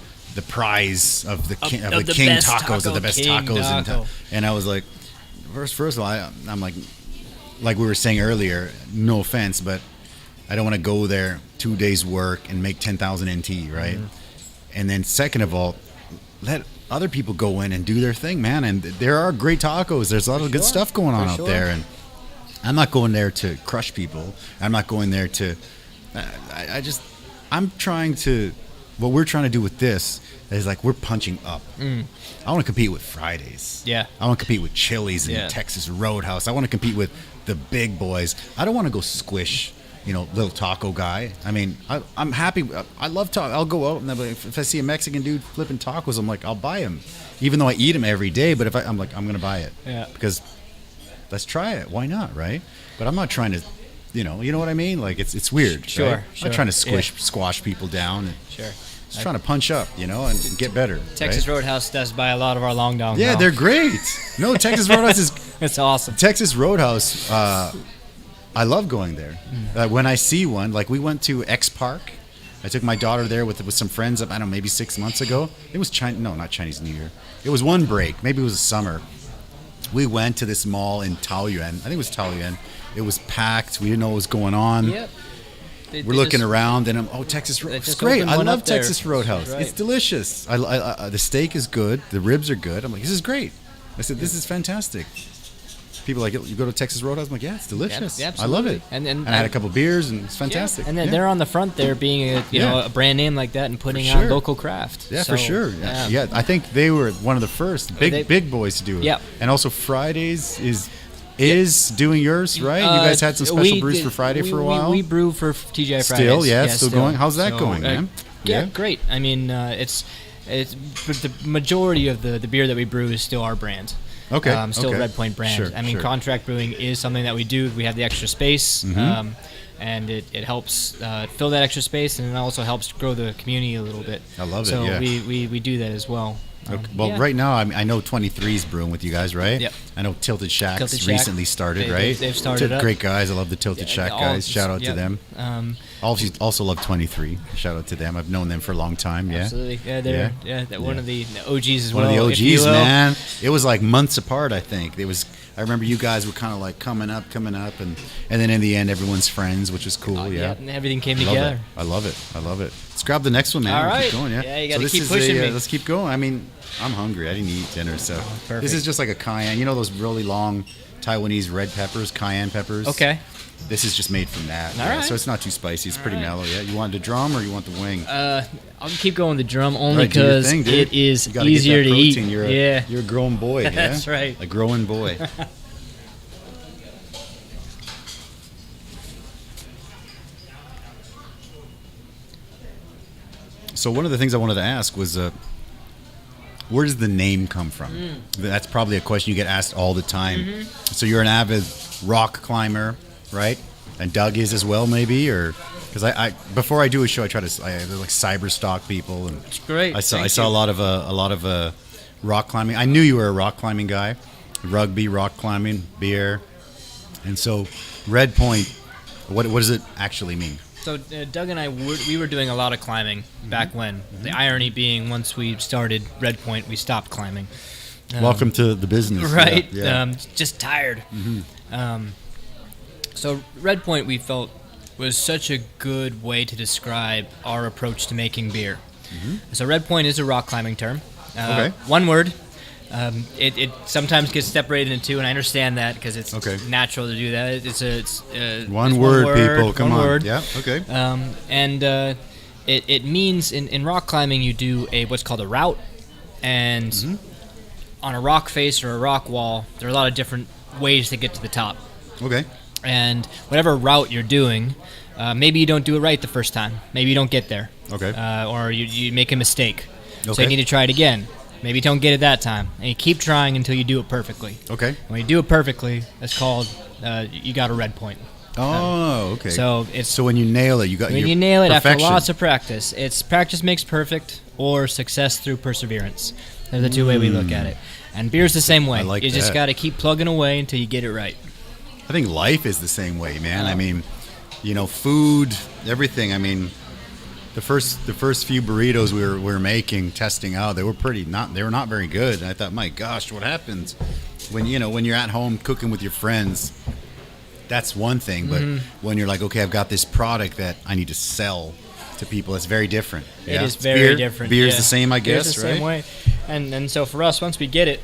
prize of the king tacos, of the best tacos. And I was like, first of all, I'm like we were saying earlier, no offense, but I don't want to go there 2 days work and make 10,000 NT, right? And then second of all, let other people go in and do their thing, man. And there are great tacos. There's a lot of good stuff going on out there. And I'm not going there to crush people. I'm not going there to. I'm trying to. What we're trying to do with this is like we're punching up. I want to compete with Fridays. Yeah. I want to compete with Chili's and Texas Roadhouse. I want to compete with the big boys. I don't want to go squish little taco guy. I mean, I'm happy. I love taco. I'll go out and if I see a Mexican dude flipping tacos, I'm like, I'll buy him, even though I eat them every day. But I'm like, I'm gonna buy it, because let's try it. Why not, right? But I'm not trying to, you know what I mean? Like it's weird. Sure. Right? I'm not trying to squash people down. Sure. Just trying to punch up, and get better. Texas right? Roadhouse does buy a lot of our long dongs. Yeah, they're great. No, Texas Roadhouse is it's awesome. Texas Roadhouse. I love going there. When I see one, like we went to X Park. I took my daughter there with some friends. I don't know, maybe 6 months ago. It was not Chinese New Year. It was one break. Maybe it was summer. We went to this mall in Taoyuan. I think it was Taoyuan. It was packed. We didn't know what was going on. Yep. We're looking around, and Texas Roadhouse. It's great. I love Texas Roadhouse. Right. It's delicious. The steak is good. The ribs are good. I'm like, this is great. I said, this is fantastic. People are like, you go to Texas Roadhouse? I'm like, yeah, it's delicious. Yeah, I love it. And I had a couple beers, and it's fantastic. Yeah. And then they're on the front there, being a brand name like that and putting on local craft. Yeah, for sure. Yeah, I think they were one of the first big boys to do it. Yeah. And also Fridays is doing yours, right? You guys had some special brews for Friday for a while. We brew for TGI Fridays. Still going. How's that going, man? Yeah, great. I mean, it's the majority of the beer that we brew is still our brand. Okay. Still Redpoint Brand. Sure, I mean, contract brewing is something that we do. We have the extra space, and it helps fill that extra space, and it also helps grow the community a little bit. I love it. So we do that as well. Right now, I know 23's brewing with you guys, right? Yep. I know Tilted Shack's recently started, right? They've started up. Great guys. I love the Tilted Shack guys. Shout out to them. Also love 23. Shout out to them. I've known them for a long time. Yeah. Absolutely. Yeah, they're one of the OGs as well. One of the OGs, man. It was like months apart, I think. I remember you guys were kind of like coming up, and then in the end, everyone's friends, which is cool. And everything came together. I love it. Let's grab the next one, man. All right. Keep going, Yeah, you got to keep pushing me. Let's keep going. I mean, I'm hungry. I didn't eat dinner, so this is just like a cayenne. You know those really long Taiwanese red peppers, cayenne peppers? Okay. This is just made from that. All right. So it's not too spicy. It's pretty mellow. Yeah. You want the drum or you want the wing? I'll keep going the drum only because it is easier to eat. You're a growing boy. Yeah? That's right. A growing boy. So one of the things I wanted to ask was, where does the name come from? That's probably a question you get asked all the time. So you're an avid rock climber, right? And Doug is as well, maybe, or because I before I do a show, I like cyber stalk people, and it's great. I saw a lot of rock climbing. I knew you were a rock climbing guy, rugby, rock climbing, beer, and so Redpoint. What does it actually mean? So Doug and I, we were doing a lot of climbing back when. The irony being, once we started Redpoint, we stopped climbing. Welcome to the business. Right. Yeah. Just tired. So Redpoint, we felt, was such a good way to describe our approach to making beer. So Redpoint is a rock climbing term. One word. It sometimes gets separated into two, and I understand that because it's natural to do that. It's one word, people. Come on. Word. Yeah. Okay. And it means in rock climbing you do what's called a route, and on a rock face or a rock wall, there are a lot of different ways to get to the top. Okay. And whatever route you're doing, maybe you don't do it right the first time. Maybe you don't get there. Okay. Or you make a mistake. So you need to try it again. Maybe you don't get it that time. And you keep trying until you do it perfectly. Okay. When you do it perfectly, that's called, you got a red point. Okay. So when you nail it, you nail it after lots of practice. It's practice makes perfect, or success through perseverance. They're the two way we look at it. And beer's the same way. You just got to keep plugging away until you get it right. I think life is the same way, man. I mean, food, everything. I mean, the first few burritos we were making, testing out, they were not very good. And I thought, my gosh, what happens when you're at home cooking with your friends? That's one thing, but when you're like, okay, I've got this product that I need to sell to people, it's very different. It is very different. Beer's the same, I guess, Beer's the same way. And so for us, once we get it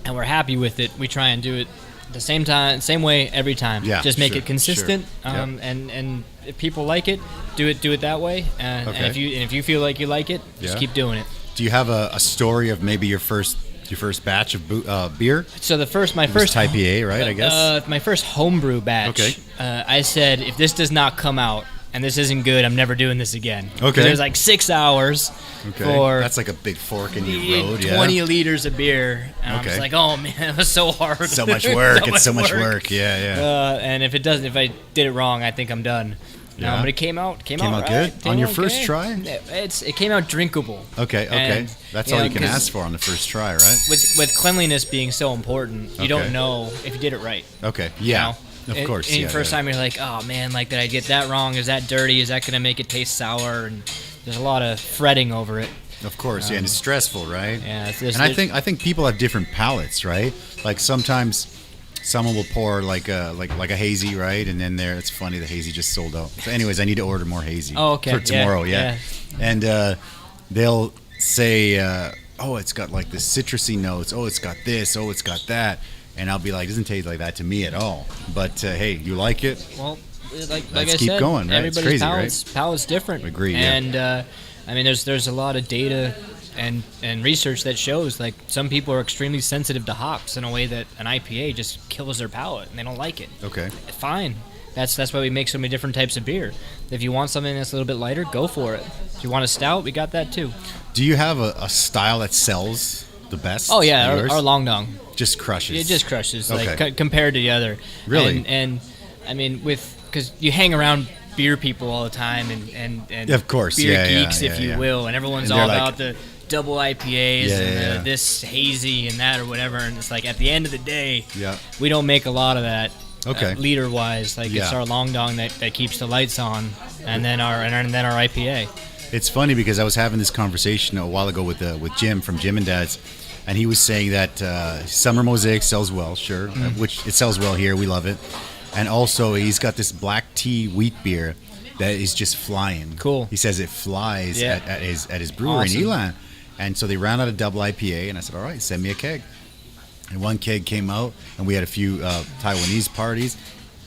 and we're happy with it, we try and do it the same way every time. Yeah, just make it consistent. Sure. And if people like it, do it that way. And if you feel like you like it, just keep doing it. Do you have a story of maybe your first Your first batch of beer? So my first IPA, right? I guess my first homebrew batch. Okay. I said, if this does not come out and this isn't good, I'm never doing this again. Okay. There's like 6 hours for that's like a big fork in your road. 20 liters of beer. And I was like, oh man, it was so hard. So much work. It's so much work. Yeah. And if I did it wrong, I think I'm done. Yeah. But it came out good right. on your first try. It came out drinkable. Okay. And, that's all you can ask for on the first try, right? With cleanliness being so important, you don't know if you did it right. Okay. Yeah. Of course. And first time you're like, oh man, like, did I get that wrong? Is that dirty? Is that gonna make it taste sour? And there's a lot of fretting over it. Of course, and it's stressful, right? Yeah. And I think people have different palates, right? Like sometimes someone will pour like a hazy, right? And then it's funny, the hazy just sold out. So anyways, I need to order more hazy for tomorrow. Yeah. And they'll say, oh, it's got like the citrusy notes. Oh, it's got this. Oh, it's got that. And I'll be like, it doesn't taste like that to me at all. But hey, you like it? Well, like Let's I keep said, going, right? Everybody's It's crazy, palate's different. Agree. And I mean, there's a lot of data and research that shows like some people are extremely sensitive to hops in a way that an IPA just kills their palate and they don't like it. Okay. Fine. That's why we make so many different types of beer. If you want something that's a little bit lighter, go for it. If you want a stout, we got that too. Do you have a style that sells the best? Oh yeah, our Long Dong just crushes. It just crushes, okay. like compared to the other. Really? And I mean, because you hang around beer people all the time and of course, beer geeks, if you will, and everyone's all about the double IPAs and this hazy and that or whatever. And it's like at the end of the day, we don't make a lot of that. Okay. Liter wise, like it's our Long Dong that keeps the lights on, and then our IPA. It's funny because I was having this conversation a while ago with Jim from Jim and Dad's, and he was saying that Summer Mosaic sells well, sure, which it sells well here. We love it, and also he's got this black tea wheat beer that is just flying. Cool. He says it flies at his brewery in Elan, and so they ran out of double IPA, and I said, all right, send me a keg. And one keg came out, and we had a few Taiwanese parties,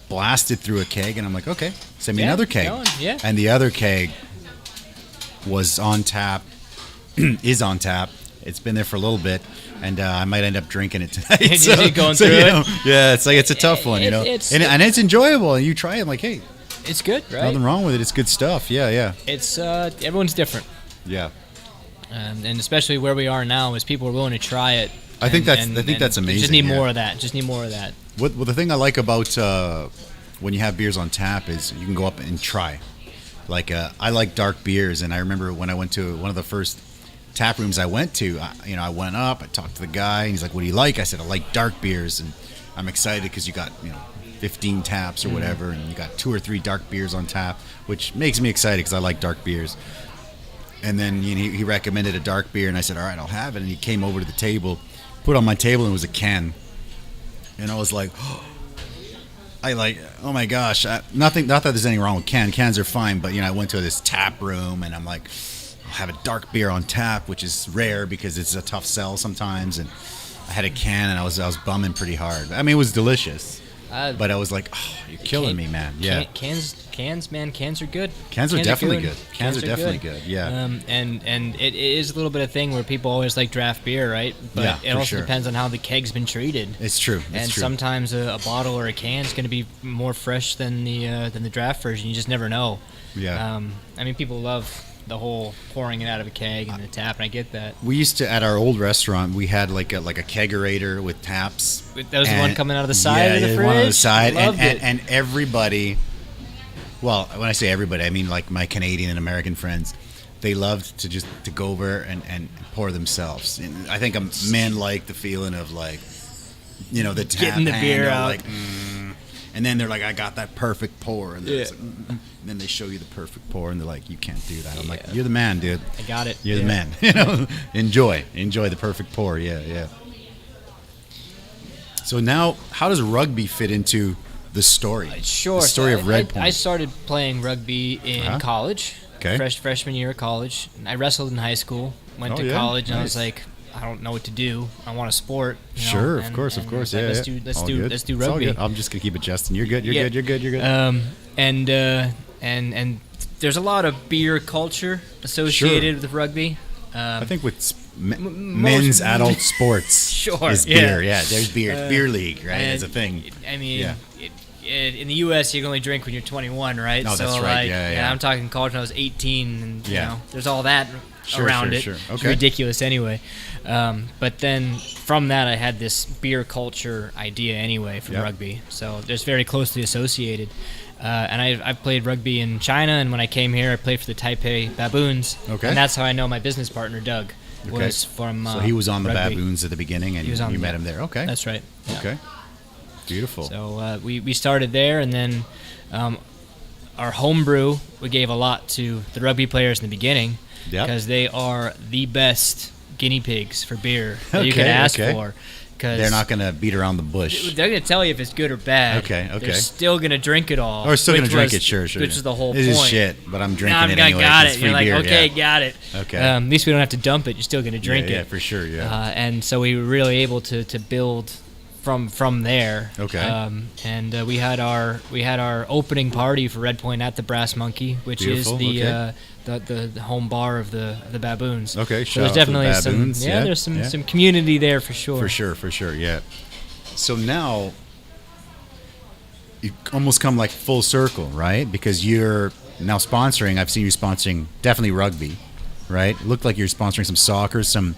blasted through a keg, and I'm like, okay, send me another keg. And the other keg was on tap, is on tap. It's been there for a little bit, and I might end up drinking it tonight. Going through it? Yeah, it's like it's a tough one, and it's enjoyable. And you try it, I'm like, hey, it's good, right? Nothing wrong with it. It's good stuff. Yeah. It's everyone's different. Yeah. And especially where we are now, is people are willing to try it. I think that's amazing. Just need more of that. Just need more of that. Well, the thing I like about when you have beers on tap is you can go up and try. Like I like dark beers, and I remember when I went to one of the first tap rooms I went to, I went up, I talked to the guy, and he's like, "What do you like?" I said, "I like dark beers," and I'm excited because you got 15 taps or whatever, and you got 2 or 3 dark beers on tap, which makes me excited because I like dark beers. And then he recommended a dark beer, and I said, "All right, I'll have it." And he came over to the table, put it on my table, and it was a can, and I was like, oh my gosh, not that there's anything wrong with cans are fine, but I went to this tap room and I'm like, I'll have a dark beer on tap, which is rare because it's a tough sell sometimes, and I had a can and I was bumming pretty hard. I mean, it was delicious, but I was like, oh, you're killing me, man. Yeah, cans, man, cans are good. Cans are definitely good. Cans are definitely good. Yeah. And it is a little bit of thing where people always like draft beer, right? But it also depends on how the keg's been treated. It's true. Sometimes a bottle or a can is going to be more fresh than the draft version. You just never know. Yeah. I mean, people love the whole pouring it out of a keg and the tap, and I get that. We used to, at our old restaurant, we had like a kegerator with taps. That was the one coming out of the side of the fridge? One on the side. Loved it. And everybody, well, when I say everybody, I mean like my Canadian and American friends, they loved to go over and pour themselves. And I think men like the feeling of like, the tap getting the beer out. Like, and then they're like, I got that perfect pour. And like, and then they show you the perfect pour, and they're like, you can't do that. I'm like, you're the man, dude. I got it. You're the man. Enjoy the perfect pour. Yeah. So now, how does rugby fit into the story? Sure. The story of Redpoint. I started playing rugby in college. Okay. Freshman year of college. I wrestled in high school. Went to college, and I was like, I don't know what to do. I want a sport. Sure, of course. Like, let's do rugby. I'm just gonna keep adjusting. You're good. You're good. And there's a lot of beer culture associated with rugby. I think with men's adult sports Sure, is beer. Yeah, there's beer. Beer league, right? As a thing. I mean, in the U.S., you can only drink when you're 21, right? Oh, so that's right. Yeah. I'm talking college when I was 18, and you know, there's all that around it. Sure. Okay. It's ridiculous anyway. But then from that, I had this beer culture idea anyway from rugby. So there's very closely associated. And I've played rugby in China, and when I came here, I played for the Taipei Baboons. Okay. And that's how I know my business partner, Doug, was from So he was on the rugby. Baboons at the beginning, and you met him there. Okay. That's right. Yeah. Okay. Beautiful. So we started there, and then our homebrew, we gave a lot to the rugby players in the beginning because they are the best guinea pigs for beer that you could ask for. They're not going to beat around the bush. They're going to tell you if it's good or bad. Okay. They're still going to drink it all. Or still going to drink it, sure. Which is the whole point. This is shit, but I'm drinking it anyway. Got it's it. free You're like, beer, okay, got it. Okay. At least we don't have to dump it. You're still going to drink it. Yeah, for sure, and so we were really able to build from there. Okay. And we had our opening party for Redpoint at the Brass Monkey, which Beautiful. is the home bar of the Baboons. Okay. So there's definitely the Baboons. there's some community there for sure. For sure. Yeah. So now you almost come like full circle, right? Because you're now sponsoring. I've seen you sponsoring definitely rugby, right? It looked like you're sponsoring some soccer, some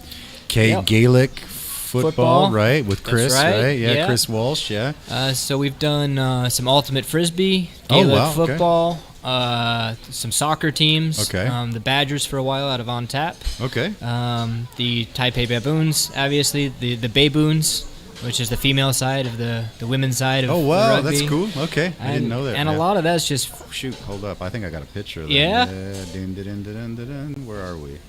Gaelic football, right? With Chris, right? Yeah, Chris Walsh, yeah. So we've done some ultimate frisbee, Gaelic football, some soccer teams. Okay. The Badgers for a while out of On Tap. Okay. The Taipei Baboons, obviously. The Baboons, which is the female side of the women's side of Oh, wow, rugby. that's cool. Okay, I didn't know that. And a lot of that's just... Shoot, hold up. I think I got a picture of that. Yeah? Where are we?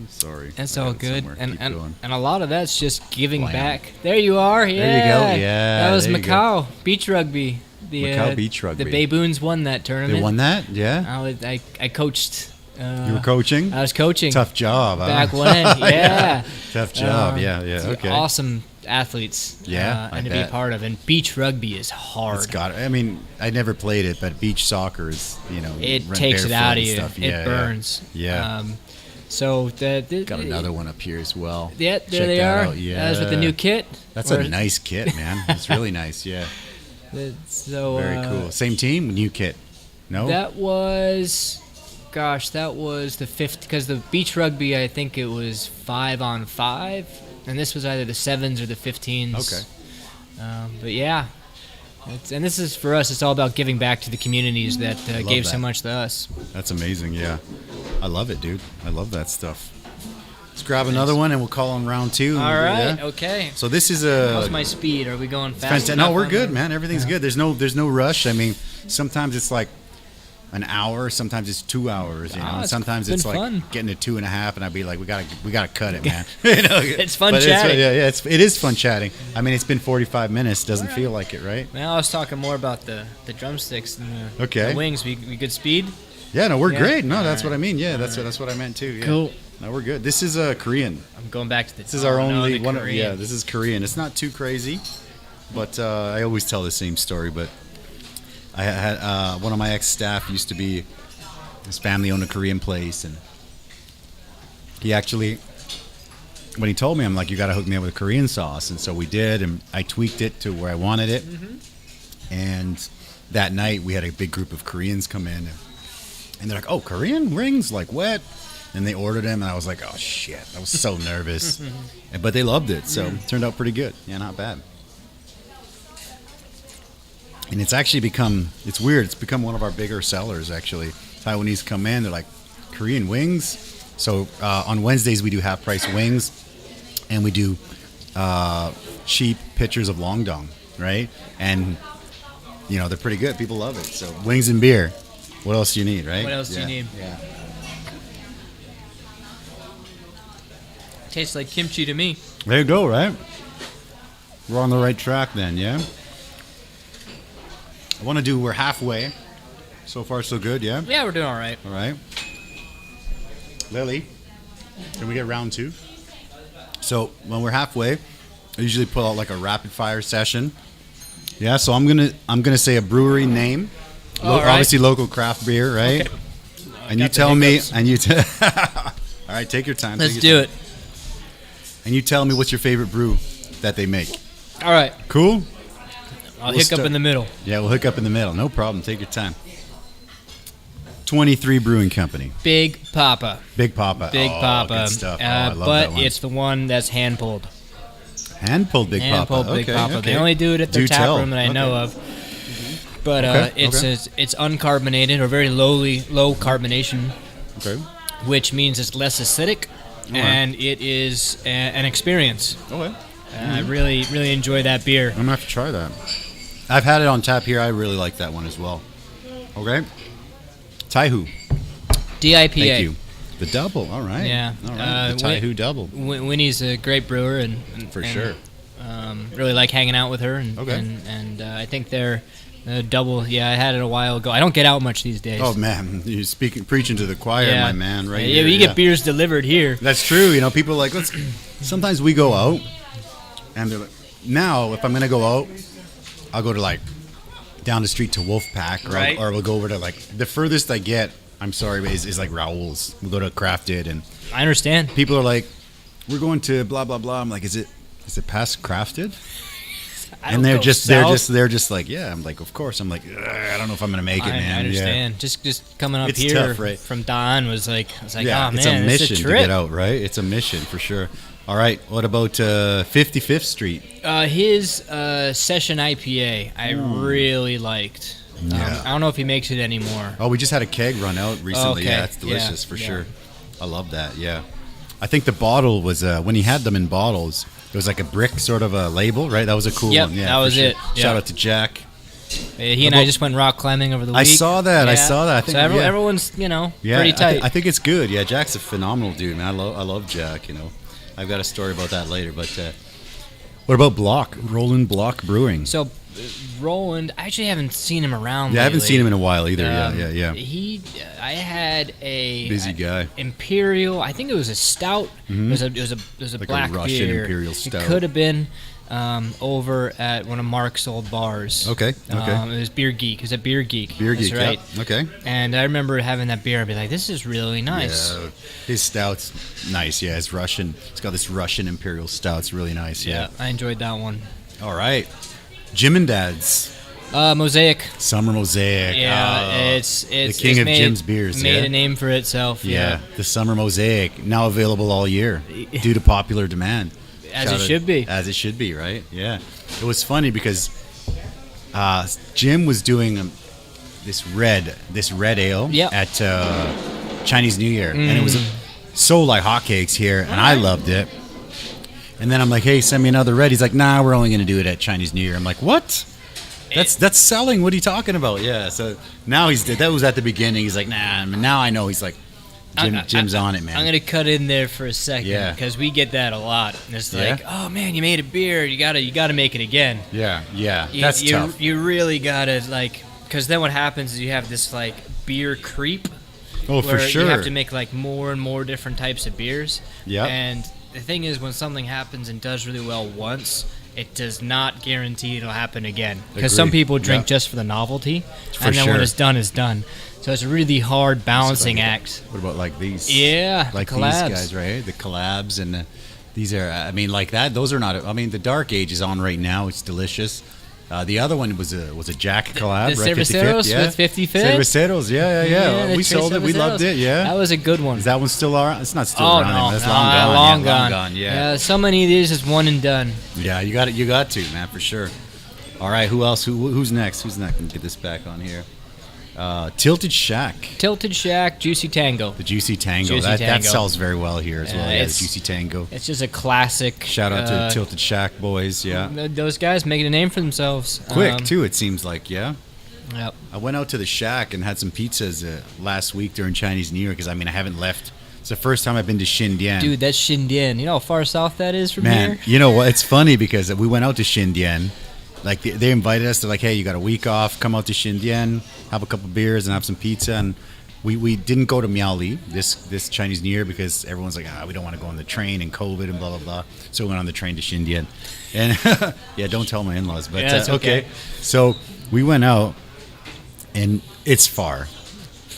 Sorry. That's all good. And going. a lot of that's just giving back. There you are. Yeah. There you go. Yeah. That was Macau beach rugby. Macau beach rugby. The Baboons won that tournament. They won that? Yeah. I coached. You were coaching? I was coaching. Tough job. Back when, yeah. Tough job. Yeah. Okay. Awesome athletes. And to be a part of. And beach rugby is hard. It's got. I mean, I never played it, but beach soccer is, it takes it out of you. Stuff. It burns. Yeah. So got another one up here as well. Yeah, there they are. Out. Yeah. That was with the new kit. That's a nice kit, man. It's really nice. Yeah. So very cool. Same team, new kit. No. That was the fifth, because the beach rugby, I think it was 5-on-5, and this was either the 7s or the 15s. Okay. But yeah, and this is for us. It's all about giving back to the communities that gave so much to us. That's amazing. Yeah, I love it, dude. I love that stuff. Let's grab another one, and we'll call on round 2. All right. Yeah? Okay. So this is How's my speed? Are we going fast? No, we're good, man. Everything's good. There's no rush. I mean, sometimes it's like an hour, sometimes it's 2 hours, and sometimes it's like fun. Getting to 2.5, and I'd be like, we gotta cut it, man. It's fun chatting. It is fun chatting. I mean, it's been 45 minutes. Doesn't feel like it, right? Well, I was talking more about the drumsticks and the wings. We good speed? Yeah, no, we're great. No, that's what I mean. Yeah, that's what I meant too. Yeah. Cool. No, we're good. This is Korean. I'm going back to This is our only one. Yeah, this is Korean. It's not too crazy, but I always tell the same story. But I had one of my ex-staff used to be, his family owned a Korean place, and he actually, when he told me, I'm like, you got to hook me up with a Korean sauce, and so we did, and I tweaked it to where I wanted it. And that night we had a big group of Koreans come in, and they're like, oh, Korean rings, like what? And they ordered them, and I was like, oh shit, I was so nervous. But they loved it, so it turned out pretty good. Yeah, not bad. And it's actually it's weird, it's become one of our bigger sellers, actually. Taiwanese come in, they're like, Korean wings? So on Wednesdays we do half-price wings, and we do cheap pitchers of Longdong, right? And, they're pretty good. People love it. So wings and beer. What else do you need, right? What else do you need? Yeah. Tastes like kimchi to me. There you go, right? We're on the right track then, yeah? We're halfway. So far, so good, yeah? Yeah, we're doing all right. All right. Lily, can we get round 2? So when we're halfway, I usually pull out like a rapid fire session. Yeah, so I'm gonna say a brewery name. Right. Obviously local craft beer, right? Okay. And you tell me, and you all All right, take your time. Let's do it. And you tell me what's your favorite brew that they make. All right. Cool? I'll hiccup in the middle. Yeah, we'll hook up in the middle. No problem. Take your time. 23 Brewing Company. Big Papa. Big Papa. Big Papa. Good stuff. I love but that one. it's the one that's hand-pulled. Hand-pulled Big Papa. Hand-pulled Big Papa. Okay. They only do it at their tap room that I know of. But it's uncarbonated or very low carbonation, which means it's less acidic, and it is an experience. Okay. I really enjoy that beer. I'm going to have to try that. I've had it on tap here. I really like that one as well. Okay. Taihu. DIPA. Thank you. The double. All right. Yeah. All right. The Taihu double. Winnie's a great brewer, and For sure. Really like hanging out with her. And I think they're double. Yeah, I had it a while ago. I don't get out much these days. Oh man, you're preaching to the choir, my man. Right. Yeah, you get beers delivered here. That's true. You know, people are like, sometimes we go out, and they're like, now if I'm gonna go out, I'll go to like down the street to Wolfpack, or we'll go over to like the furthest I get. I'm sorry, is like Raoul's. We'll go to Crafted, and I understand. People are like, we're going to blah blah blah. I'm like, is it past Crafted? And they're just like, yeah. I'm like, of course. I'm like, I don't know if I'm gonna make it, man. I understand. Yeah. Just coming up it's here tough, right? From Don was like, oh man, it's a mission it's a to get out, right? It's a mission for sure. All right, what about 55th Street? His Session IPA, I really liked. I don't know if he makes it anymore. Oh, we just had a keg run out recently. Yeah, it's delicious for sure. I love that. Yeah, I think the bottle was when he had them in bottles. It was like a brick sort of a label, right? That was a cool one. Yeah, that was it. Shout out to Jack. He and I just went rock climbing over the week. I saw that. I think, so everyone's, pretty tight. I think it's good. Yeah, Jack's a phenomenal dude, man. I love Jack, I've got a story about that later. But what about Roland Block Brewing? So Roland, I actually haven't seen him around lately. I haven't seen him in a while either. Yeah. I had a busy guy. Imperial. I think it was a stout. It was a like black a Russian beer. Imperial stout. It could have been over at one of Mark's old bars. Okay. It was Beer Geek. It was a Beer Geek. Beer Geek, right. Yeah. Okay. And I remember having that beer. I'd be like, this is really nice. Yeah, his stout's nice. Yeah, it's Russian. It's got this Russian Imperial stout. It's really nice. Yeah. I enjoyed that one. All right. Jim and Dad's. Mosaic. Summer Mosaic. Yeah, it's the king of Jim's beers. Made a name for itself. Yeah. The Summer Mosaic, now available all year due to popular demand. As it should be. As it should be, right? Yeah. It was funny because Jim was doing this red ale at Chinese New Year, and it was so like hotcakes here, and I loved it. And then I'm like, hey, send me another red. He's like, nah, we're only going to do it at Chinese New Year. I'm like, what? That's selling. What are you talking about? Yeah. So now that was at the beginning. He's like, nah. Now I know. He's like, Jim's on it, man. I'm gonna cut in there for a second because we get that a lot. And it's like, oh man, you made a beer. You gotta make it again. Yeah. That's tough. You really gotta because then what happens is you have this like beer creep. Oh, for sure. You have to make like more and more different types of beers. Yeah. And the thing is, when something happens and does really well once, it does not guarantee it'll happen again. Because some people drink just for the novelty, and then when it's done, it's done. So it's a really hard balancing act. What about like these? Yeah, like these guys, right? The collabs and these are. I mean, like that. Those are not. I mean, the Dark Age is on right now. It's delicious. The other one was a Jack collab, the right? Cerveceros with 55th. Cerveceros, yeah. We sold it. We loved it. Yeah, that was a good one. Is that one still around? It's not still around. No, that's long gone. Yeah. So many of these is one and done. Yeah, you got it. You got to, man, for sure. All right, who else? Who's next? Who's next? Let me get this back on here. Tilted Shack. Juicy Tango. The Juicy Tango. That sells very well here as well. Yeah, the Juicy Tango. It's just a classic. Shout out to Tilted Shack boys. Yeah. Those guys making a name for themselves. Quick too, it seems like. Yeah. Yep. I went out to the Shack and had some pizzas last week during Chinese New Year because I haven't left. It's the first time I've been to Xindian. Dude, that's Xindian. You know how far south that is from here? Man, you know what? It's funny because we went out to Xindian. Like they invited us. They're like, hey, you got a week off. Come out to Xindian, have a couple beers, and have some pizza. And we didn't go to Miaoli this Chinese New Year because everyone's like, we don't want to go on the train and COVID and blah blah blah. So we went on the train to Xindian, and yeah, don't tell my in-laws, but that's okay. So we went out, and it's far.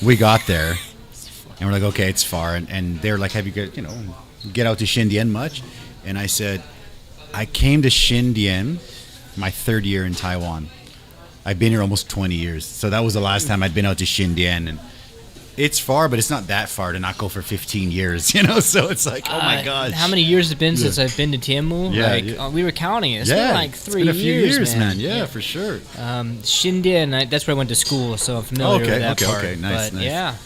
We got there. And we're like, okay, it's far. And they're like, have you get out to Xindian much? And I said, I came to Xindian my 3rd year in Taiwan. I've been here almost 20 years. So that was the last time I'd been out to Xindian. And it's far, but it's not that far to not go for 15 years, So it's like, oh my gosh. How many years has it been since I've been to Tianmu? Yeah, we were counting it. It's been like 3 years. It's been a few years, man. Yeah, for sure. Xindian, that's where I went to school, so I'm familiar with that part. Okay, nice. Yeah.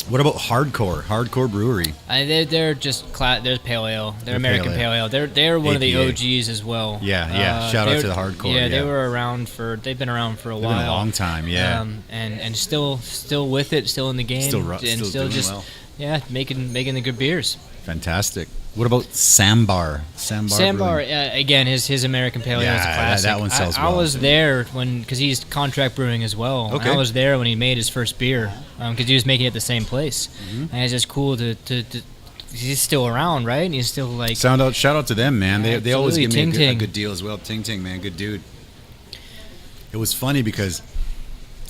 What about Hardcore Brewery? They're just there's pale ale. They're American pale ale. They're one of the OGs as well. Yeah. Shout out to the Hardcore. Yeah, they were around they've been around for a while. Been a long time. Yeah. And still with it, still in the game, still just well. Making the good beers. Fantastic. What about Sambar? Sambar, again, his American Pale Ale is a classic. That one sells well. I was there because he's contract brewing as well. Okay. I was there when he made his first beer because he was making it at the same place. Mm-hmm. And it's just cool to he's still around, right? And he's still like... Shout out to them, man. They always give me a good deal as well. Ting Ting, man, good dude. It was funny because,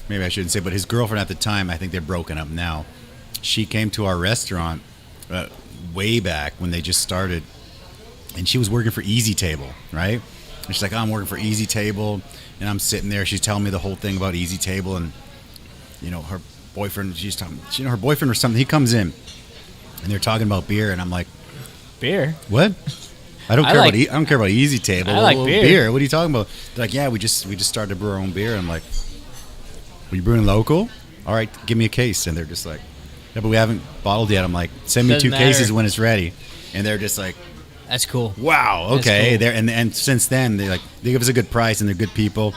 maybe I shouldn't say, but his girlfriend at the time, I think they're broken up now. She came to our restaurant way back when they just started, and she was working for Easy Table, right? And she's like, I'm working for Easy Table, and I'm sitting there. She's telling me the whole thing about Easy Table, and her boyfriend. She's talking, her boyfriend or something. He comes in, and they're talking about beer, and I'm like, beer? What? I don't care about Easy Table. I like beer. What are you talking about? They're like, yeah, we just started to brew our own beer. I'm like, are you brewing local? All right, give me a case. And they're just like, yeah, but we haven't bottled yet. I'm like, send me 2 cases when it's ready. And they're just like, that's cool. Wow, okay. Cool. And since then they give us a good price and they're good people.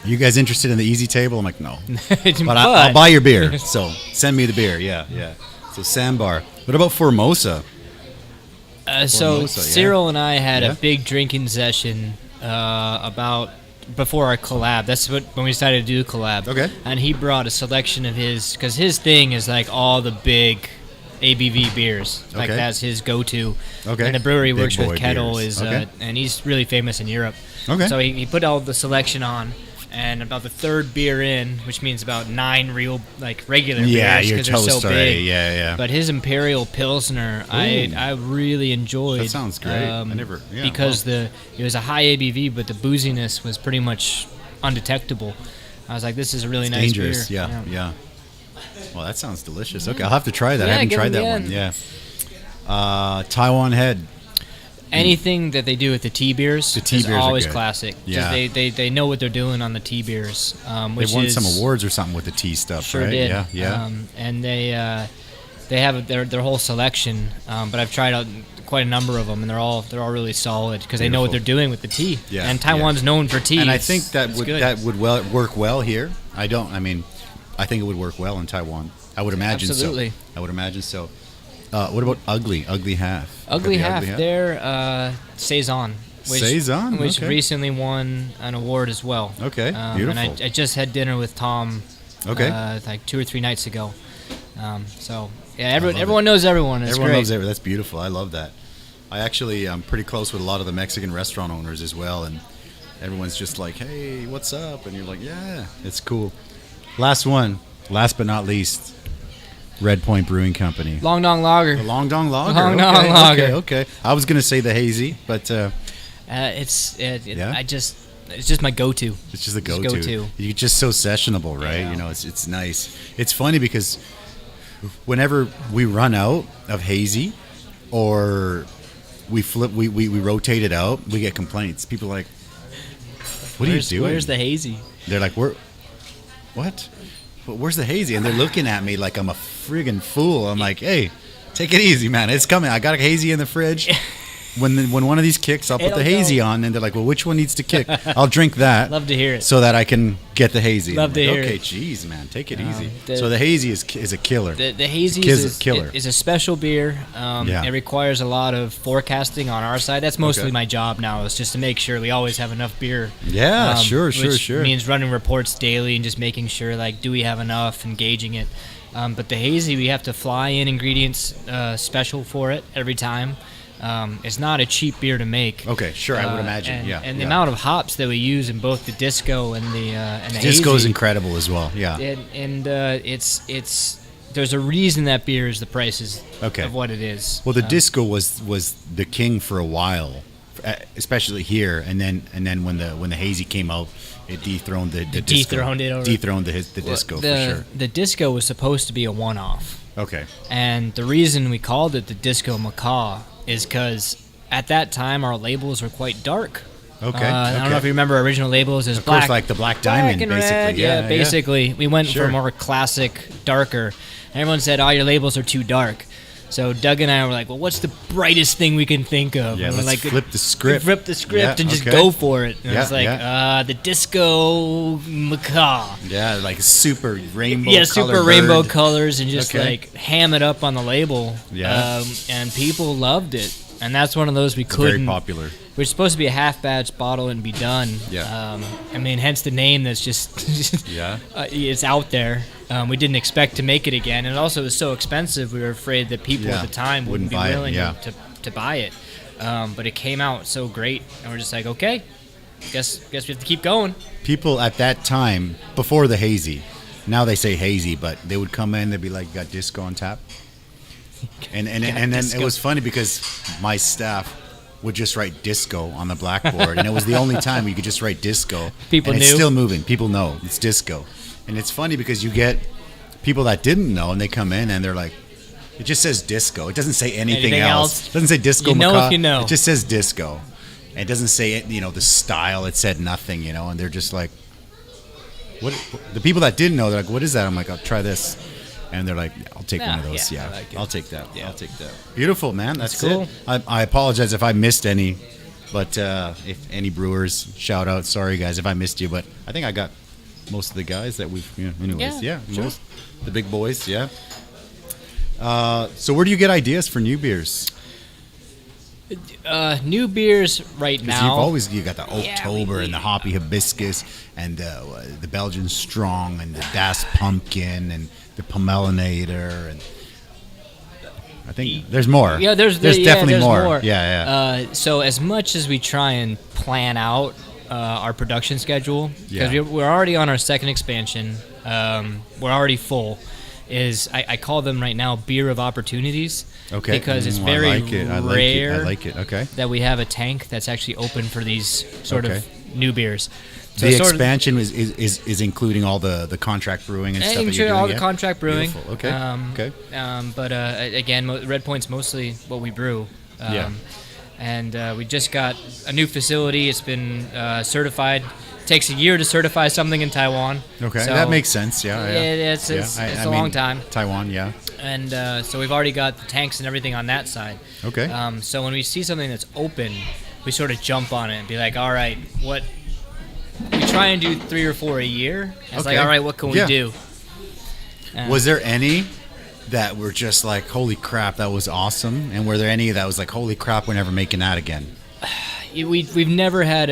Are you guys interested in the Easy Table? I'm like, no. But I'll buy your beer. So send me the beer. Yeah. So Sambar. What about Formosa? Cyril and I had a big drinking session about before our collab. That's when we decided to do the collab. Okay. And he brought a selection of because his thing is like all the big ABV beers. Like that's his go-to. Okay. And the brewery Big works with Kettle beers. and he's really famous in Europe. Okay. So he put all the selection on. And about the 3rd beer in, which means about 9 real regular beers because they're so big. Yeah. But his Imperial Pilsner, I really enjoyed. That sounds great. Because it was a high ABV, but the booziness was pretty much undetectable. I was like, this is a really nice dangerous. beer. Yeah. Well, that sounds delicious. Okay, I'll have to try that. I haven't tried that one. Yeah. Taiwan Head. Anything that they do with the tea beers is always classic. Yeah. They know what they're doing on the tea beers. They've won some awards or something with the tea stuff, sure right? Did. Yeah. And they have their whole selection. But I've tried out quite a number of them, and they're all really solid because they know what they're doing with the tea. Yeah. And Taiwan's known for tea. And I think that would work well here. I think it would work well in Taiwan. I would imagine Absolutely. So. I would imagine so. What about Ugly Half? Ugly Half, they're Saison. Which recently won an award as well. Okay, beautiful. And I just had dinner with Tom like 2 or 3 nights ago. Everyone knows everyone. Everyone loves everyone. That's beautiful. I love that. I'm pretty close with a lot of the Mexican restaurant owners as well, and everyone's just like, hey, what's up? And you're like, yeah, it's cool. Last but not least, Redpoint Brewing Company. Long Dong Lager. The Long Dong Lager. Long Dong Lager. Okay. I was gonna say the hazy, but it's just my go-to. It's just the go-to. You're just so sessionable, right? Yeah. It's nice. It's funny because whenever we run out of hazy, or we rotate it out, we get complaints. People are like, "What are you doing? Where's the hazy?" They're like, "What? Where's the hazy?" And they're looking at me like I'm a friggin' fool. I'm like, hey, take it easy, man. It's coming. I got a hazy in the fridge. When one of these kicks, I'll put the hazy on. And they're like, well, which one needs to kick? I'll drink that. Love to hear it. So that I can get the hazy. Love to hear it. Okay, geez, man. Take it easy. So the hazy is a killer. The hazy is a killer. Is a special beer. It requires a lot of forecasting on our side. That's mostly my job now, is just to make sure we always have enough beer. Yeah, sure. Which means running reports daily and just making sure, do we have enough and gauging it. But the hazy, we have to fly in ingredients special for it every time. It's not a cheap beer to make. Okay, sure, I would imagine. And the amount of hops that we use in both the disco and the disco is hazy, incredible as well. Yeah. And it's there's a reason that beer is the prices of what it is. Well, the disco was the king for a while, especially here, and then when the hazy came out, it dethroned the disco. Dethroned the disco for sure. The disco was supposed to be a one-off. Okay. And the reason we called it the Disco Macaw is because at that time our labels were quite dark. Okay. I don't know if you remember our original labels. It was black, course, like the Black Diamond, black and basically. red. Yeah, basically. We went Sure. for more classic, darker. And everyone said, "Oh, your labels are too dark." So Doug and I were like, "Well, what's the brightest thing we can think of?" Yeah, and let's like, flip the script. Flip the script Yeah, and just okay. go for it. And Yeah, it's like the Disco Macaw. Yeah, like super rainbow. Yeah, super color rainbow bird. colors and just Okay. like ham it up on the label. Yeah. And people loved it. And that's one of those we It's couldn't. very popular. We're supposed to be a half batch bottle and be done. Yeah. I mean, hence the name that's just Yeah. it's out there. We didn't expect to make it again, and also it was so expensive. We were afraid that people at the time wouldn't be buy it, willing yeah. to buy it. But it came out so great, and we're just like, okay, guess we have to keep going. People at that time, before the hazy, now they say hazy, but they would come in, they'd be like, "Got disco on tap," and then disco. it was funny because my staff would just write disco on the blackboard, and it was the only time you could just write disco. People and knew. It's still moving. People know it's disco, and it's funny because you get people that didn't know, and they come in and they're like, "It just says disco. It doesn't say anything else. It doesn't say disco." You know macaw. if you know. It just says disco. And it doesn't say it, the style. It said nothing, and they're just like, "What?" The people that didn't know, they're like, "What is that?" I'm like, "I'll try this," and they're like, "I'll take one of those." Yeah, Yeah, I like it. I'll take that. Yeah. I'll take that. Beautiful, man. That's cool. it. I apologize if I missed any, but if any brewers, shout out. Sorry, guys, if I missed you, but I think I got most of the guys that we've. Anyways, Yeah, yeah, sure. most the big boys. Yeah. So where do you get ideas for new beers? New beers right now. You got the October and the Hoppy Hibiscus and the Belgian Strong and the Das Pumpkin and the Pomelinator, and I think there's more. Yeah, there's definitely there's more. Yeah. So as much as we try and plan out our production schedule, because Yeah. we're already on our second expansion, we're already full. I call them right now beer of opportunities. Okay. Because it's I very like it. rare I like it. Okay. that we have a tank that's actually open for these sort of new beers. So The sort of- expansion is including all the contract brewing and stuff that you're Including doing. all the yeah? contract brewing. Beautiful. Okay. Okay. But again, Redpoint's mostly what we brew. Yeah. And we just got a new facility. It's been certified. Takes a year to certify something in Taiwan. Okay. So That makes sense. Yeah. It's a long time. Taiwan. Yeah. And so we've already got the tanks and everything on that side. Okay. So when we see something that's open, we sort of jump on it and be like, all right, what? We try and do 3 or 4 a year. It's like, all right, what can we do? Was there any that were just like, holy crap, that was awesome? And were there any that was like, holy crap, we're never making that again? We've never had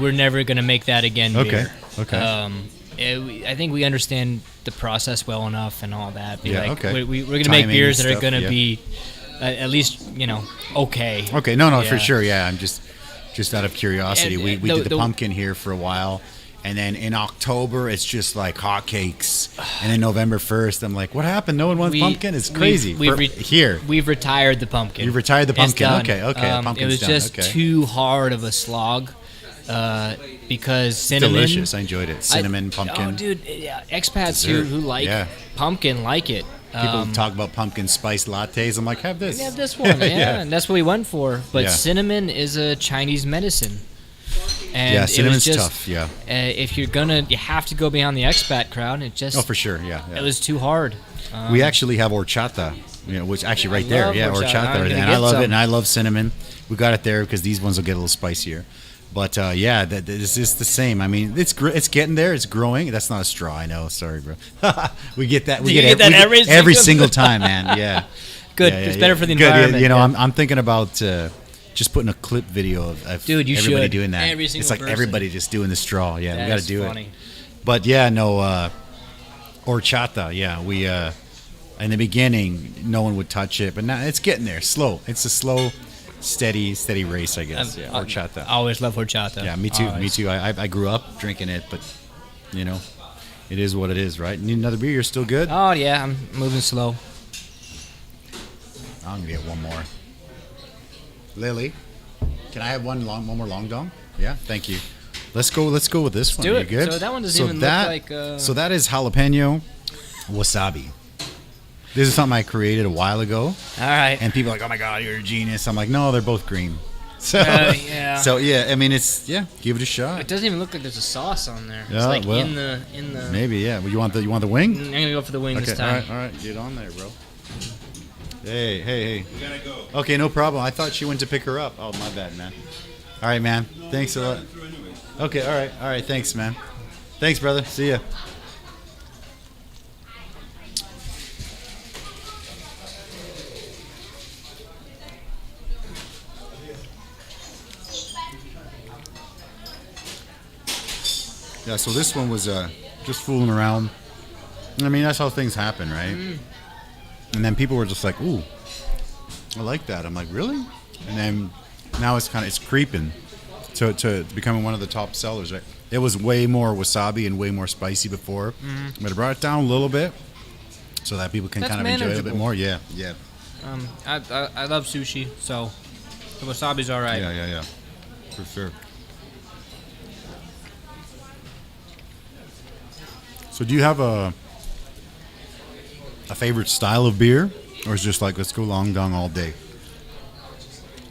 we're never going to make that again beer. Okay. I think we understand the process well enough and all that. We're going to make beers that are going to be at least, okay. Okay, no, for sure, yeah. I'm just out of curiosity. And, we did the pumpkin here for a while, and then in October it's just like hotcakes, and then November 1st I'm like, what happened? No one wants pumpkin? It's crazy. Here. We've retired the pumpkin. You've retired the pumpkin. It's done. Okay. It Pumpkin's was done. just Okay. too hard of a slog because cinnamon. Delicious. I enjoyed it. Cinnamon, pumpkin. Oh, dude, expats who like pumpkin like it. People talk about pumpkin spice lattes. I'm like, have this. We have this one, and that's what we went for. But cinnamon is a Chinese medicine. And cinnamon's it was just, tough. Yeah. If you have to go beyond the expat crowd. It just. Oh, for sure. Yeah. It was too hard. We actually have horchata, which actually right there. Yeah, horchata. And I love it, and I love cinnamon. We got it there because these ones will get a little spicier. But this is the same. I mean, it's getting there. It's growing. That's not a straw. I know. Sorry, bro. we get that. We get that every single time, man. Yeah. Good. It's better for the environment. I'm thinking about just putting a clip video of Dude, you everybody should. doing that. Every single it's like person. everybody just doing the straw. Yeah, That we got is to do funny. it. But horchata. Yeah, we in the beginning no one would touch it, but now it's getting there. Slow. It's a slow steady race, I guess. Horchata. I always love horchata. Yeah, me too. Always. Me too. I grew up drinking it, but you know, it is what it is, right? Need another beer? You're still good? Oh yeah, I'm moving slow. I'm gonna get one more. Lily, can I have one more long dong? Yeah, thank you. Let's go with this one. Do You it. good? So that one doesn't even look like. So that is jalapeno wasabi. This is something I created a while ago. All right. And people are like, oh my God, you're a genius. I'm like, no, they're both green. So, yeah. So yeah, I mean, give it a shot. It doesn't even look like there's a sauce on there. Yeah, It's like well, in the. Maybe, yeah. Well, you want the wing? I'm gonna go for the wing Okay, this time. all right, get on there, bro. Hey. We gotta go. Okay, no problem. I thought she went to pick her up. Oh, my bad, man. All right, man. Thanks a lot. Okay, all right. Thanks, man. Thanks, brother. See ya. Yeah, so this one was just fooling around. I mean, that's how things happen, right? And then people were just like, ooh, I like that. I'm like, really? And then now it's creeping to becoming one of the top sellers, right? It was way more wasabi and way more spicy before, but I brought it down a little bit so that people can That's kind of enjoy it a bit manageable. more. Yeah. I love sushi, so the wasabi's all right. Yeah. For sure. So do you have a favorite style of beer, or is it just like, let's go long dong all day?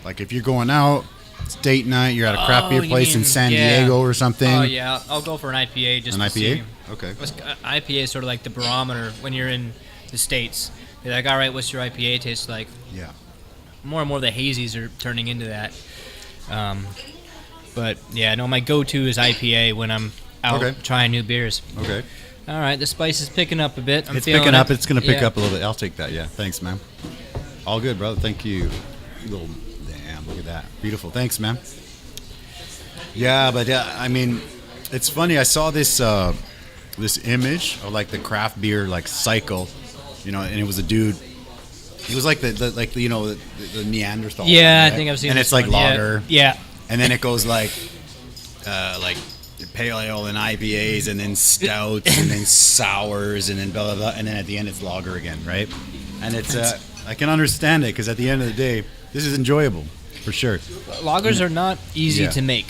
Like if you're going out, it's date night, you're at a craft beer place in San Diego or something. Oh yeah, I'll go for an IPA just An to IPA? see. Okay. IPA is sort of like the barometer when you're in the States. You're like, all right, what's your IPA taste like? Yeah. More and more the hazies are turning into that. But yeah, no, my go-to is IPA when I'm out trying new beers. Okay. All right, the spice is picking up a bit. It's picking up. It's going to pick up a little bit. I'll take that. Yeah. Thanks, man. All good, brother. Thank you. Damn, look at that. Beautiful. Thanks, man. Yeah, but I mean, it's funny. I saw this image of like the craft beer like cycle, and it was a dude. He was like the Neanderthal. Yeah, right? I think I've seen. And this it's like one. lager. Yeah. And then it goes like pale ale and IPAs, and then stouts, and then sours, and then blah blah blah, and then at the end it's lager again, right? And it's I can understand it because at the end of the day, this is enjoyable for sure. Lagers are not easy to make.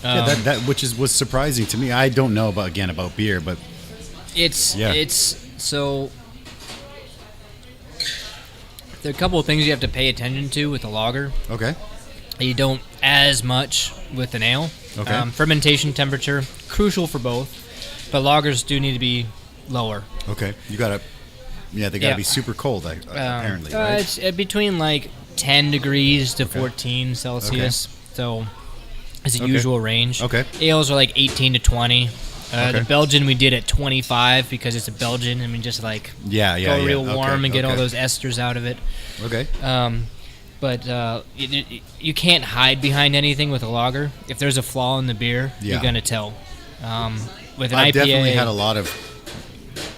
That which was surprising to me. I don't know about beer, but it's so. There are a couple of things you have to pay attention to with a lager. Okay. You don't as much with an ale. Okay. Fermentation temperature, crucial for both, but lagers do need to be lower. Okay. You gotta. Yeah, they gotta be super cold. Apparently, right? It's between like 10 degrees to 14 Celsius. So it's a usual range. Okay. Ales are like 18 to 20. The Belgian we did at 25 because it's a Belgian. I mean, just like go real warm and get all those esters out of it. Okay. But you can't hide behind anything with a lager. If there's a flaw in the beer, you're gonna tell. With an IPA, definitely had a lot of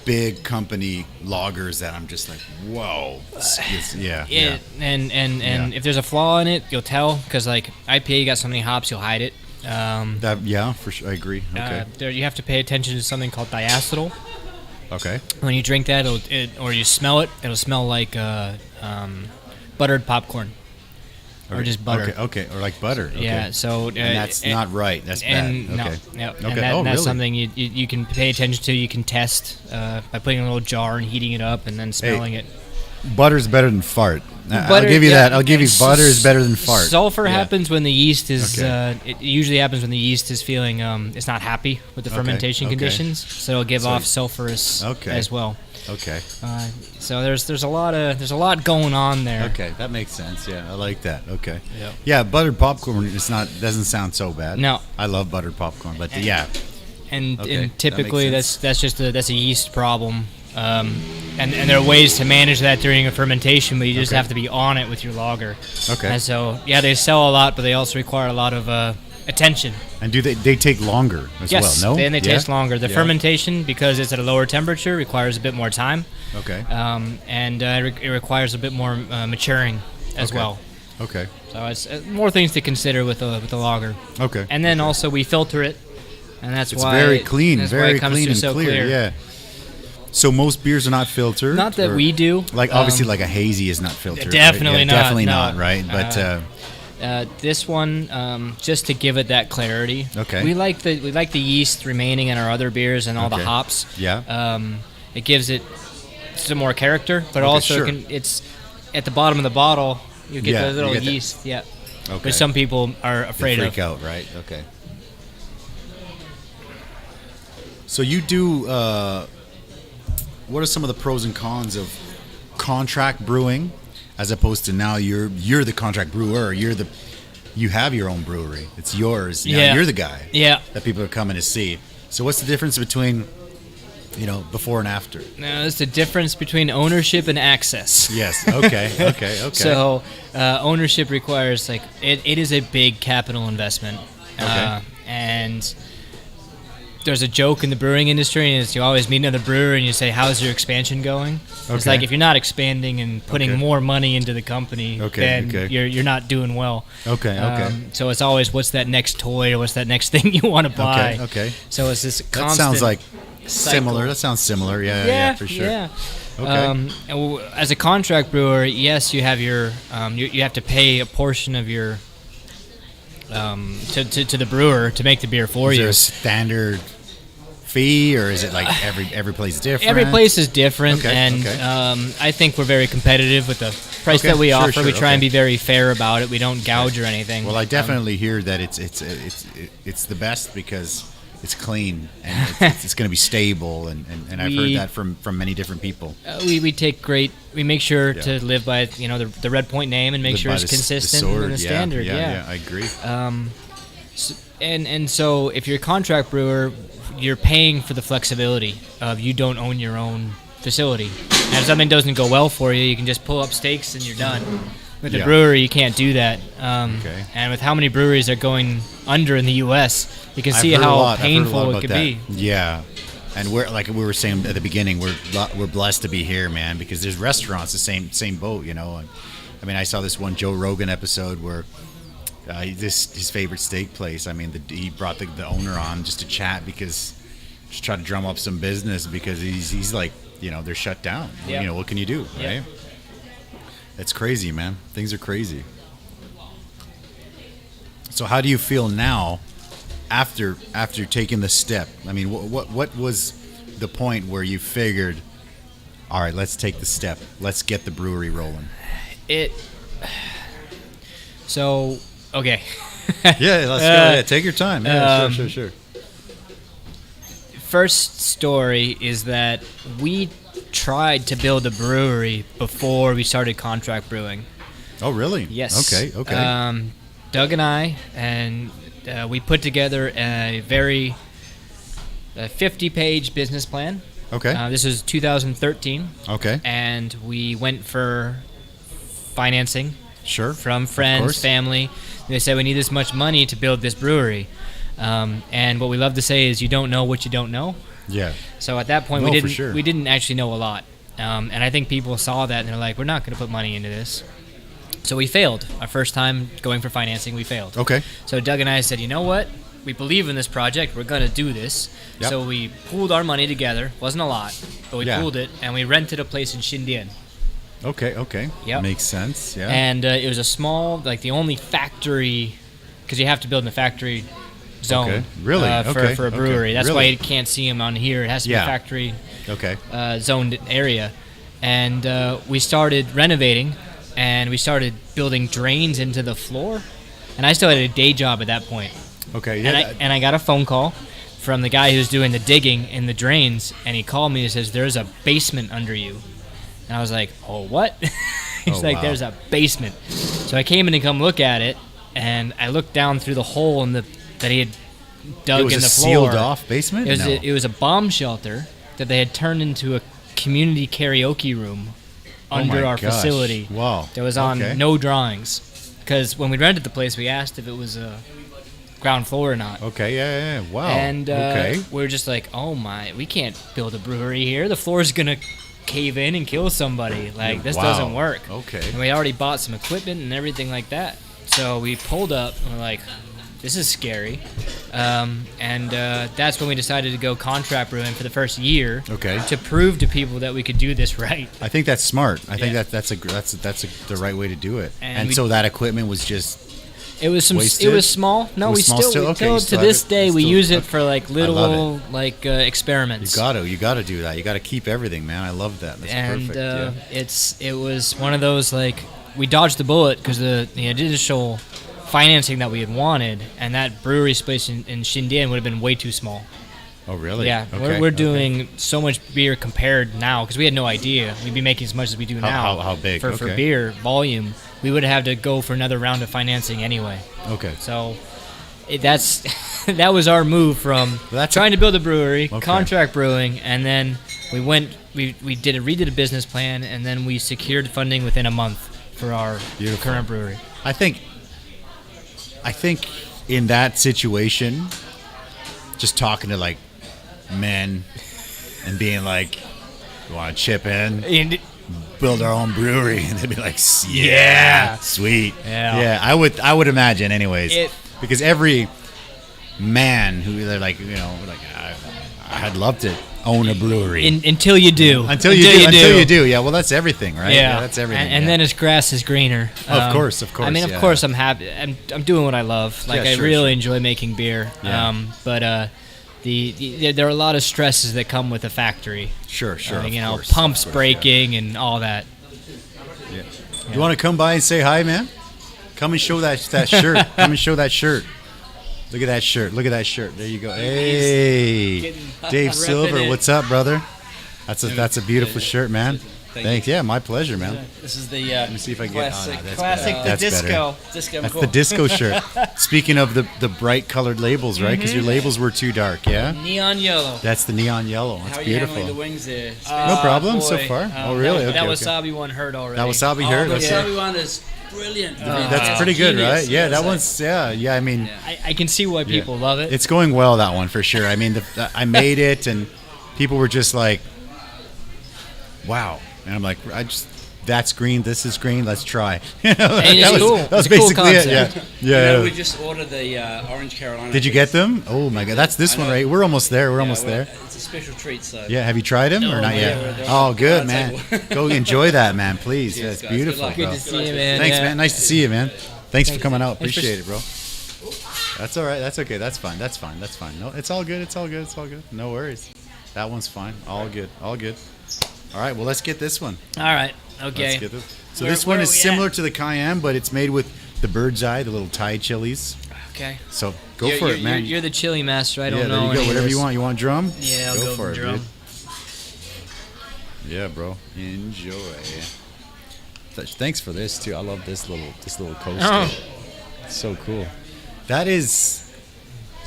big company lagers that I'm just like, whoa. And if there's a flaw in it, you'll tell because like IPA got so many hops, you'll hide it. For sure, I agree. Okay. You have to pay attention to something called diacetyl. Okay. When you drink that, or you smell it, it'll smell like buttered popcorn, or just butter. Okay, or like butter. Okay. Yeah. So and that's not right. That's bad. Okay. No. Okay. And that's really? something you can pay attention to. You can test by putting it in a little jar and heating it up and then smelling it. Butter's better than fart. Butter, I'll give you that. I'll give you butter is better than fart. Sulfur happens when the yeast is. It usually happens when the yeast is feeling it's not happy with the fermentation conditions, so it'll give off sulfurous as well. Okay. So there's a lot going on there. Okay, that makes sense. Yeah, I like that. Okay. Yep. Yeah, buttered popcorn. Doesn't sound so bad. No. I love buttered popcorn, but And typically that's a yeast problem. And there are ways to manage that during a fermentation, but you just have to be on it with your lager. Okay. And so, they sell a lot, but they also require a lot of attention. And do they take longer as well? No? And they taste longer. The fermentation, because it's at a lower temperature, requires a bit more time. Okay. And it requires a bit more maturing as well. Okay. So it's more things to consider with the lager. Okay. And then also we filter it, and that's it's why very clean, that's very why it comes clean through and so clear. Yeah. So most beers are not filtered. Not that we do. Like obviously, like a hazy is not filtered. Definitely right? not. Definitely no. not. Right. But this one, just to give it that clarity. Okay. We like the yeast remaining in our other beers and all the hops. Yeah. It gives it some more character, but also it's at the bottom of the bottle. You get the little yeast. That. Yeah. Okay. Which some people are afraid they of. freak out, right? Okay. So you do. What are some of the pros and cons of contract brewing, as opposed to now you're the contract brewer? You have your own brewery. It's yours. Now you're the guy. Yeah. That people are coming to see. So what's the difference between, before and after? No, it's the difference between ownership and access. Yes. Okay. So ownership requires it is a big capital investment. Okay. And there's a joke in the brewing industry, and it's you always meet another brewer and you say, "How's your expansion going?" Okay. It's like if you're not expanding and putting more money into the company, then you're not doing well. Okay. So it's always what's that next toy or what's that next thing you want to buy. Okay. So it's this constant. That sounds like cycle. similar. That sounds similar. Yeah, for sure. Yeah. Okay. As a contract brewer, yes, you have your you have to pay a portion of your to the brewer to make the beer for you. Is there a standard fee, or is it like every place is different? Every place is different, and I think we're very competitive with the price that we offer. We try and be very fair about it. We don't gouge or anything. Well, I definitely hear that it's the best because it's clean and it's going to be stable, and I've heard that from many different people. We make sure to live by the Redpoint name and make sure it's consistent and the standard. Yeah, I agree. And so if you're a contract brewer, you're paying for the flexibility of you don't own your own facility. And if something doesn't go well for you, you can just pull up stakes and you're done. With the brewery, you can't do that. And with how many breweries are going under in the U.S., you can see how painful it could be. Yeah. And we're like we were saying at the beginning, we're blessed to be here, man, because there's restaurants the same boat, And, I mean, I saw this one Joe Rogan episode where his favorite steak place. I mean, he brought the owner on just to chat just try to drum up some business because he's like, they're shut down. Yep. What can you do, right? It's crazy, man. Things are crazy. So how do you feel now after taking the step? I mean, what was the point where you figured, all right, let's take the step. Let's get the brewery rolling. Okay. Yeah, let's go ahead. Take your time. Yeah, sure. First story is that we tried to build a brewery before we started contract brewing. Oh, really? Yes. Okay. Doug and I, we put together a 50-page business plan. Okay. This was 2013. Okay. And we went for financing. Sure. From friends, family. They said we need this much money to build this brewery. And what we love to say is you don't know what you don't know. Yeah. So at that point we didn't actually know a lot. And I think people saw that and they're like, we're not going to put money into this. So we failed. Our first time going for financing, we failed. Okay. So Doug and I said, you know what? We believe in this project. We're going to do this. Yep. So we pooled our money together. Wasn't a lot, but we pooled it, and we rented a place in Xindian. Okay. Yep. Makes sense, yeah. And it was a small, the only factory, because you have to build in the factory zone. Okay. Really? For a brewery. That's why you can't see them on here. It has to be a factory zoned area. And we started renovating, and we started building drains into the floor. And I still had a day job at that point. Okay, yeah. And I got a phone call from the guy who's doing the digging in the drains, and he called me and says, there's a basement under you. And I was like, oh, what? He's there's a basement. So I came in to come look at it, and I looked down through the hole that he had dug in the floor. It was a sealed-off basement? It was a bomb shelter that they had turned into a community karaoke room under our facility. Wow. That was on no drawings. Because when we rented the place, we asked if it was a ground floor or not. Okay, yeah. Wow. And we were just like, oh my, we can't build a brewery here. The floor is going to cave in and kill somebody. Like, this Wow. doesn't work. Okay. And we already bought some equipment and everything like that. So we pulled up and we're like, this is scary. That's when we decided to go contract brewing for the first year. Okay. To prove to people that we could do this right. I think that's smart. I think that's the right way to do it. And so that equipment was just it was wasted? it was small. No, It was we small still? Okay, you to still this have it? day You we still- use it for like little love experiments. you got to do that. You got to keep everything, man. I love that. That's And perfect. it was one of those, like, we dodged the bullet because the initial financing that we had wanted, and that brewery space in Xindian would have been way too small. Oh, really? Yeah, Okay, we're okay. doing so much beer compared now because we had no idea we'd be making as much as we do now. How big? For Okay. beer volume, we would have to go for another round of financing anyway. Okay. So that's that was our move from trying to build a brewery, contract brewing, and then we redid a business plan, and then we secured funding within a month for our current brewery. I think in that situation, just talking to like men and being like, "You want to chip in, And build our own brewery?" and they'd be like, "Yeah, sweet, Yeah. I would imagine, anyways, It- because every man who they're like, I'd love to own a brewery. until you do. Until you do. Yeah, well, that's everything, right? Yeah, That's everything. And then his grass is greener. Of course. I mean, of yeah. course, I'm happy. I'm doing what I love. Like, Yeah, I sure, really sure. enjoy making beer. Yeah. But there are a lot of stresses that come with a factory. Sure. Of course, pumps of course, breaking and all that. Yeah. You want to come by and say hi, man? Come and show that shirt. Come and show that shirt. Look at that shirt. There you go. Hey, Dave Silver. it. What's up, brother? That's a beautiful shirt, man. Thanks. Yeah, my pleasure, man. This is the Let me see if I can get. classic, That's classic better. the disco. That's the disco shirt. Speaking of the bright colored labels, right? Because your labels were too dark, yeah? Neon yellow. That's the neon yellow. That's How are you handling beautiful. the wings there? No problem so boy. far. Oh, really? That Okay, wasabi one hurt already. That wasabi hurt? The Okay. wasabi one is brilliant. That's pretty good, Genius. right? Yeah, that It's one's, yeah, I mean, I can see why people love it. it's going well, that one, for sure. I mean, I made it, and people were just like, wow. And I'm like, that's green, this is green, let's try. And it's cool. That was It's a cool basically it, concept. yeah. we just ordered the Orange Carolina. Did you get them? Oh, my God. That's this I one, know. right? We're almost there. We're almost there. It's a special treat, so. Yeah, have you tried them or not yeah, yet? we're Oh, good, on man. the table. Go enjoy that, man, please. Cheers, Yeah, it's guys. beautiful, Good luck. bro. Good to see you, man. Thanks, Yeah. man. Nice to see you, man. Thanks for coming out. Thanks for- Appreciate it, bro. That's all right. That's okay. That's fine. No, it's all good. No worries. That one's fine. All good. All right, well, let's get this one. All right. Okay. Let's get this. So Where- this one where is are we similar at? to the cayenne, but it's made with the bird's eye, the little Thai chilies. Okay. So go for it, man. You're the chili master. I yeah, don't there know. you any go. of Whatever this. you want. You want drum? Yeah, I'll go for it, drum. dude. Yeah, bro. Enjoy. Thanks for this too. I love this little coaster. Oh. It's so cool. That is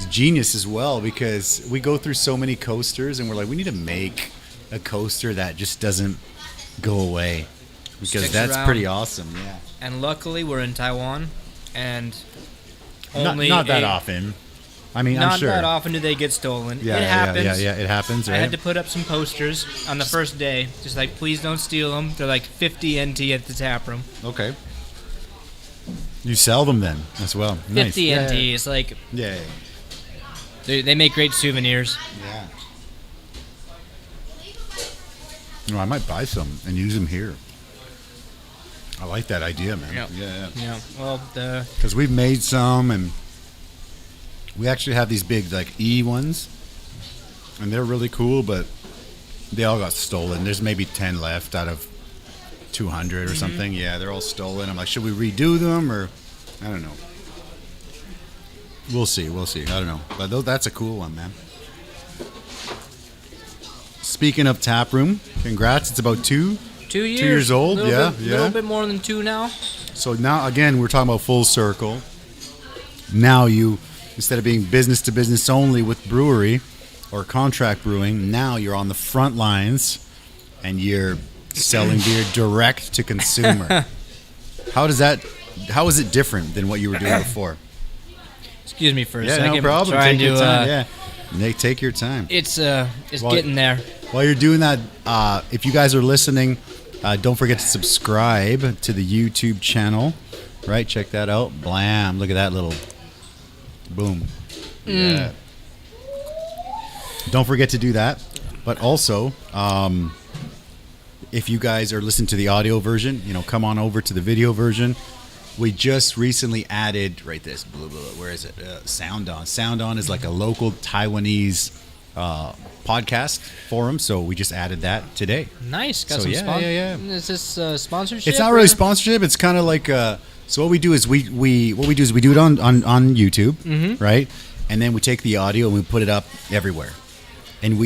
genius as well, because we go through so many coasters and we're like, we need to make a coaster that just doesn't go away, because Sticks that's around. pretty awesome. Yeah. And luckily, we're in Taiwan, and Not only that often. I mean, Not I'm sure. that often do they get stolen. Yeah, it happens. Yeah, it happens, right? I had to put up some posters on the first day, just like, please don't steal them. They're like 50 NT at the tap room. Okay. You sell them then as well. 50 Nice. Yeah, NT. It's like Yeah. they make great souvenirs. Yeah. No, I might buy some and use them here. I like that idea, man. Yeah. Yeah. Yeah. Well, Because we've made some, and we actually have these big like E ones, and they're really cool, but they all got stolen. There's maybe 10 left out of 200 or something. Yeah, they're all stolen. I'm like, should we redo them, or I don't know. We'll see. I don't know. But that's a cool one, man. Speaking of tap room, congrats. It's about 2 2 years. 2 years old. A Yeah. little bit more than 2 now. So now, again, we're talking about full circle. Now you, instead of being business to business only with brewery or contract brewing, now you're on the front lines and you're selling beer direct to consumer. How is it different than what you were doing before? Excuse me for a Yeah, second. no problem. Trying Take your to, time. Yeah. Take your time. It's Well, getting there. while you're doing that, if you guys are listening, don't forget to subscribe to the YouTube channel. Right, check that out. Blam! Look at that little boom. Yeah. Don't forget to do that. But also, if you guys are listening to the audio version, come on over to the video version. We just recently added, where is it? Sound On. Sound On is like a local Taiwanese podcast forum, so we just added that today. Nice. Got some yeah. Is this sponsorship? It's not really sponsorship. It's kind of like so what we do is we do it on YouTube, right? And then we take the audio and we put it up everywhere. And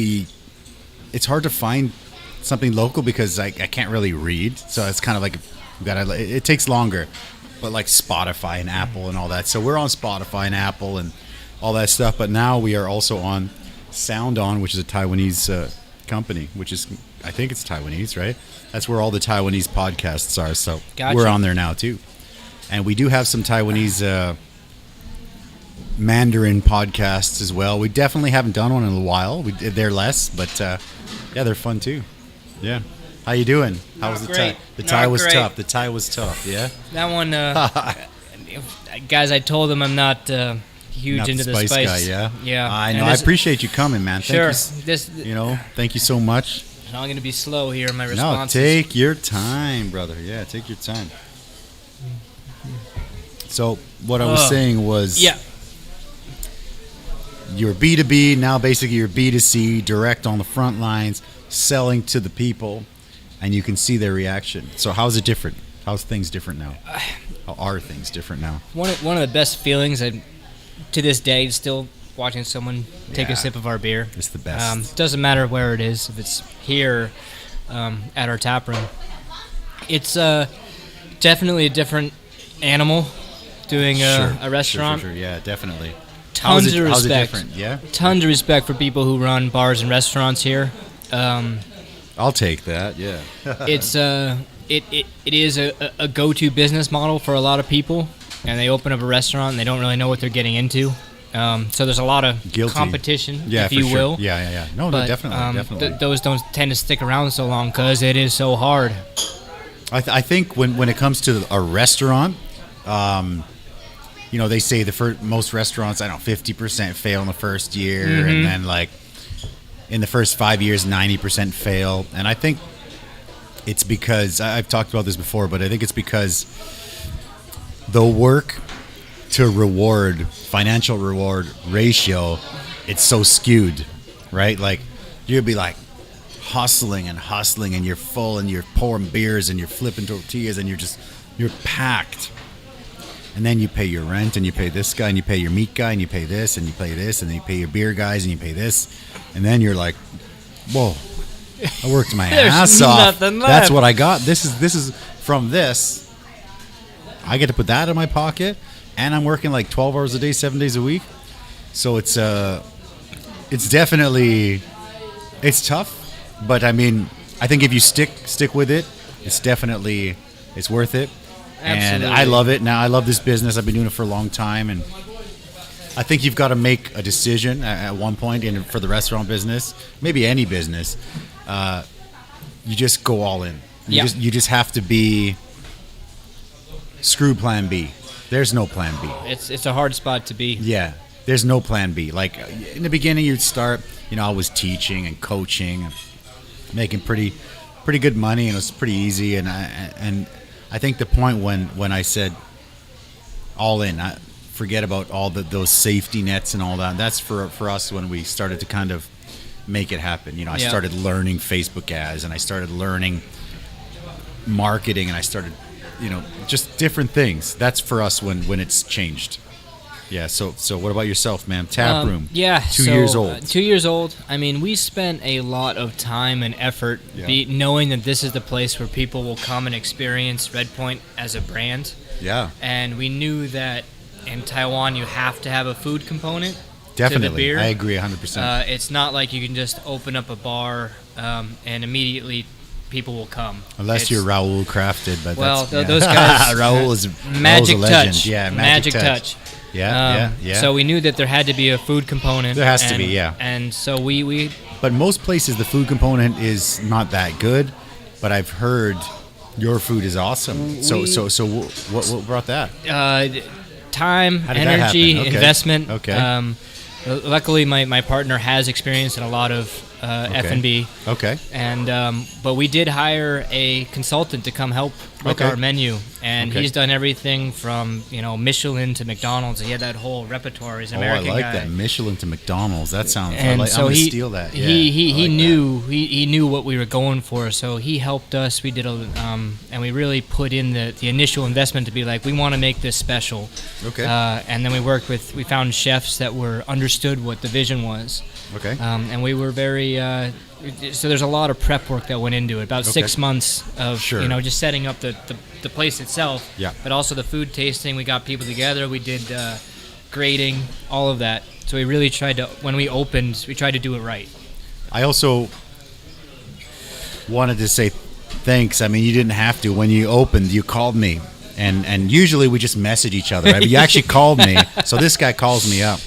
it's hard to find something local because I can't really read, so it's kind of like it takes longer. But like Spotify and Apple and all that, so we're on Spotify and Apple and all that stuff. But now we are also on Sound On, which is a Taiwanese company, which is, I think it's Taiwanese, right? That's where all the Taiwanese podcasts are. So Gotcha. We're on there now too, and we do have some Taiwanese Mandarin podcasts as well. We definitely haven't done one in a while. They're less, but yeah, they're fun too. Yeah. How you doing? How was the Thai? The Thai was tough. The Thai was tough. Yeah. That one, guys. I told them I'm not huge not into the spice spice guy. Yeah. Yeah. I know. I appreciate you coming, man. Sure. Thank you. Thank you so much. I'm going to be slow here in my responses. No, take your time, brother. Yeah, take your time. So what I was saying was, you're B2B now. Basically, you're B2C, direct on the front lines, selling to the people. And you can see their reaction. So how's it different? How's things different now? How are things different now? One of the best feelings to this day is still watching someone take a sip of our beer. It's the best. Doesn't matter where it is, if it's here at our tap room. It's definitely a different animal doing a restaurant. Sure. Yeah, definitely. Tons of respect. How's it different? Yeah. Tons of respect for people who run bars and restaurants here. I'll take that. Yeah. It's it is a go-to business model for a lot of people, and they open up a restaurant and they don't really know what they're getting into. So there's a lot of competition, if you will. Yeah. No, but, definitely. Those don't tend to stick around so long because it is so hard. I think when it comes to a restaurant, they say most restaurants, 50% fail in the first year, and then like in the first 5 years, 90% fail. And I think it's because, I've talked about this before, but I think it's because the work to reward, financial reward ratio, it's so skewed, right? Like, you'd be like hustling, and you're full, and you're pouring beers, and you're flipping tortillas, and you're packed. And then you pay your rent, and you pay this guy, and you pay your meat guy, and you pay this, and you pay this, and then you pay your beer guys, and you pay this. And then you're like, whoa, I worked my ass off. That's what I got. This is from this. I get to put that in my pocket, and I'm working like 12 hours a day, 7 days a week. So it's definitely, it's tough. But I mean, I think if you stick with it, it's worth it. Absolutely. And I love it. Now I love this business. I've been doing it for a long time, and I think you've got to make a decision at one point for the restaurant business, maybe any business. You just go all in. You just have to be screw plan B. There's no plan B. It's a hard spot to be. Yeah, there's no plan B. Like in the beginning, you'd start. I was teaching and coaching, and making pretty good money, and it was pretty easy. And I think the point when I said all in, forget about all those safety nets and all that. That's for us when we started to kind of make it happen. I started learning Facebook ads, and I started learning marketing, and I started, just different things. That's for us when it's changed. Yeah. So what about yourself, man? Tap room. Yeah. 2 years old. 2 years old. I mean, we spent a lot of time and effort knowing that this is the place where people will come and experience Redpoint as a brand. Yeah. And we knew that in Taiwan you have to have a food component. Definitely. To the beer. I agree 100%. It's not like you can just open up a bar and immediately people will come. Unless you're Raul Crafted, but those guys. Raul is magic a legend. touch. Yeah, magic touch. Yeah. So we knew that there had to be a food component. There has to be, yeah. And so we but most places the food component is not that good. But I've heard your food is awesome. So what brought that? Time, How did that energy, happen? Okay. investment. Okay. Luckily, my partner has experience in a lot of F&B. Okay. And but we did hire a consultant to come help with Okay. our menu, and Okay. he's done everything from Michelin to McDonald's. He had that whole repertoire. He's an American I like guy. that Michelin to McDonald's. That sounds. And I'm so gonna he steal that. Yeah, he I like he knew what we were going for, so he helped us. We did and we really put in the initial investment to be like, we want to make this special. Okay. And then we found chefs that understood what the vision was. Okay. And we were very so there's a lot of prep work that went into it. About 6 months of Sure. just setting up the place itself. Yeah. But also the food tasting. We got people together. We did grading, all of that. So we really tried to, when we opened, we tried to do it right. I also wanted to say thanks. I mean, you didn't have to. When you opened, you called me, and usually we just message each other. Right? But you actually called me. So this guy calls me up,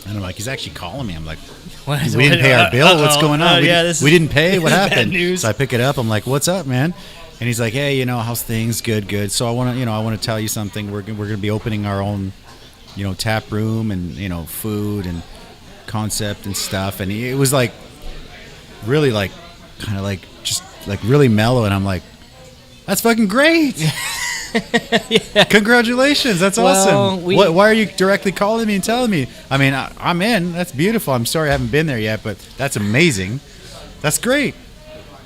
and I'm like, he's actually calling me. I'm like, we didn't pay our bill. What's going on? We didn't pay. What happened? news. So I pick it up. I'm like, what's up, man? And he's like, hey, how's things? Good. So I want to tell you something. We're going to be opening our own, tap room and food and concept and stuff. And it was like really like kind of like just like really mellow. And I'm like, that's fucking great. Yeah. Congratulations. That's Well, awesome. Why are you directly calling me and telling me? I mean, I'm in. That's beautiful. I'm sorry I haven't been there yet, but that's amazing. That's great.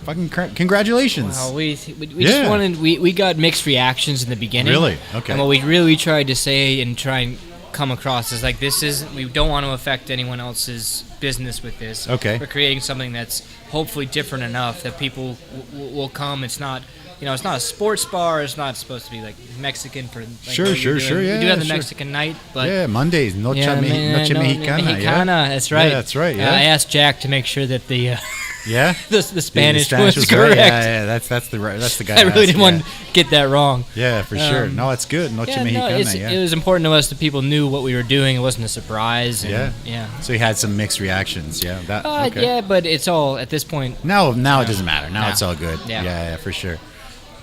Fucking congratulations. Well, we just wanted, we got mixed reactions in the beginning. Really? Okay. And what we really tried to say and try and come across is like, we don't want to affect anyone else's business with this. Okay. We're creating something that's hopefully different enough that people will come. It's not, it's not a sports bar. It's not supposed to be like Mexican for like Sure, what you're sure, doing. yeah, We do have the sure. Mexican night, but yeah, Mondays, Noche Mexicana. Yeah. That's right. Yeah, that's right. Yeah. I asked Jack to make sure that the Yeah. the Spanish was right. correct. Yeah, that's the guy. I really didn't want want to get that wrong. Yeah, for sure. No, it's good. Noche Mexicana. It was important to us that people knew what we were doing. It wasn't a surprise. And, yeah. So you had some mixed reactions. Yeah. Okay. Yeah, but it's all at this point. Now it doesn't matter. Now it's all good. Yeah, for sure.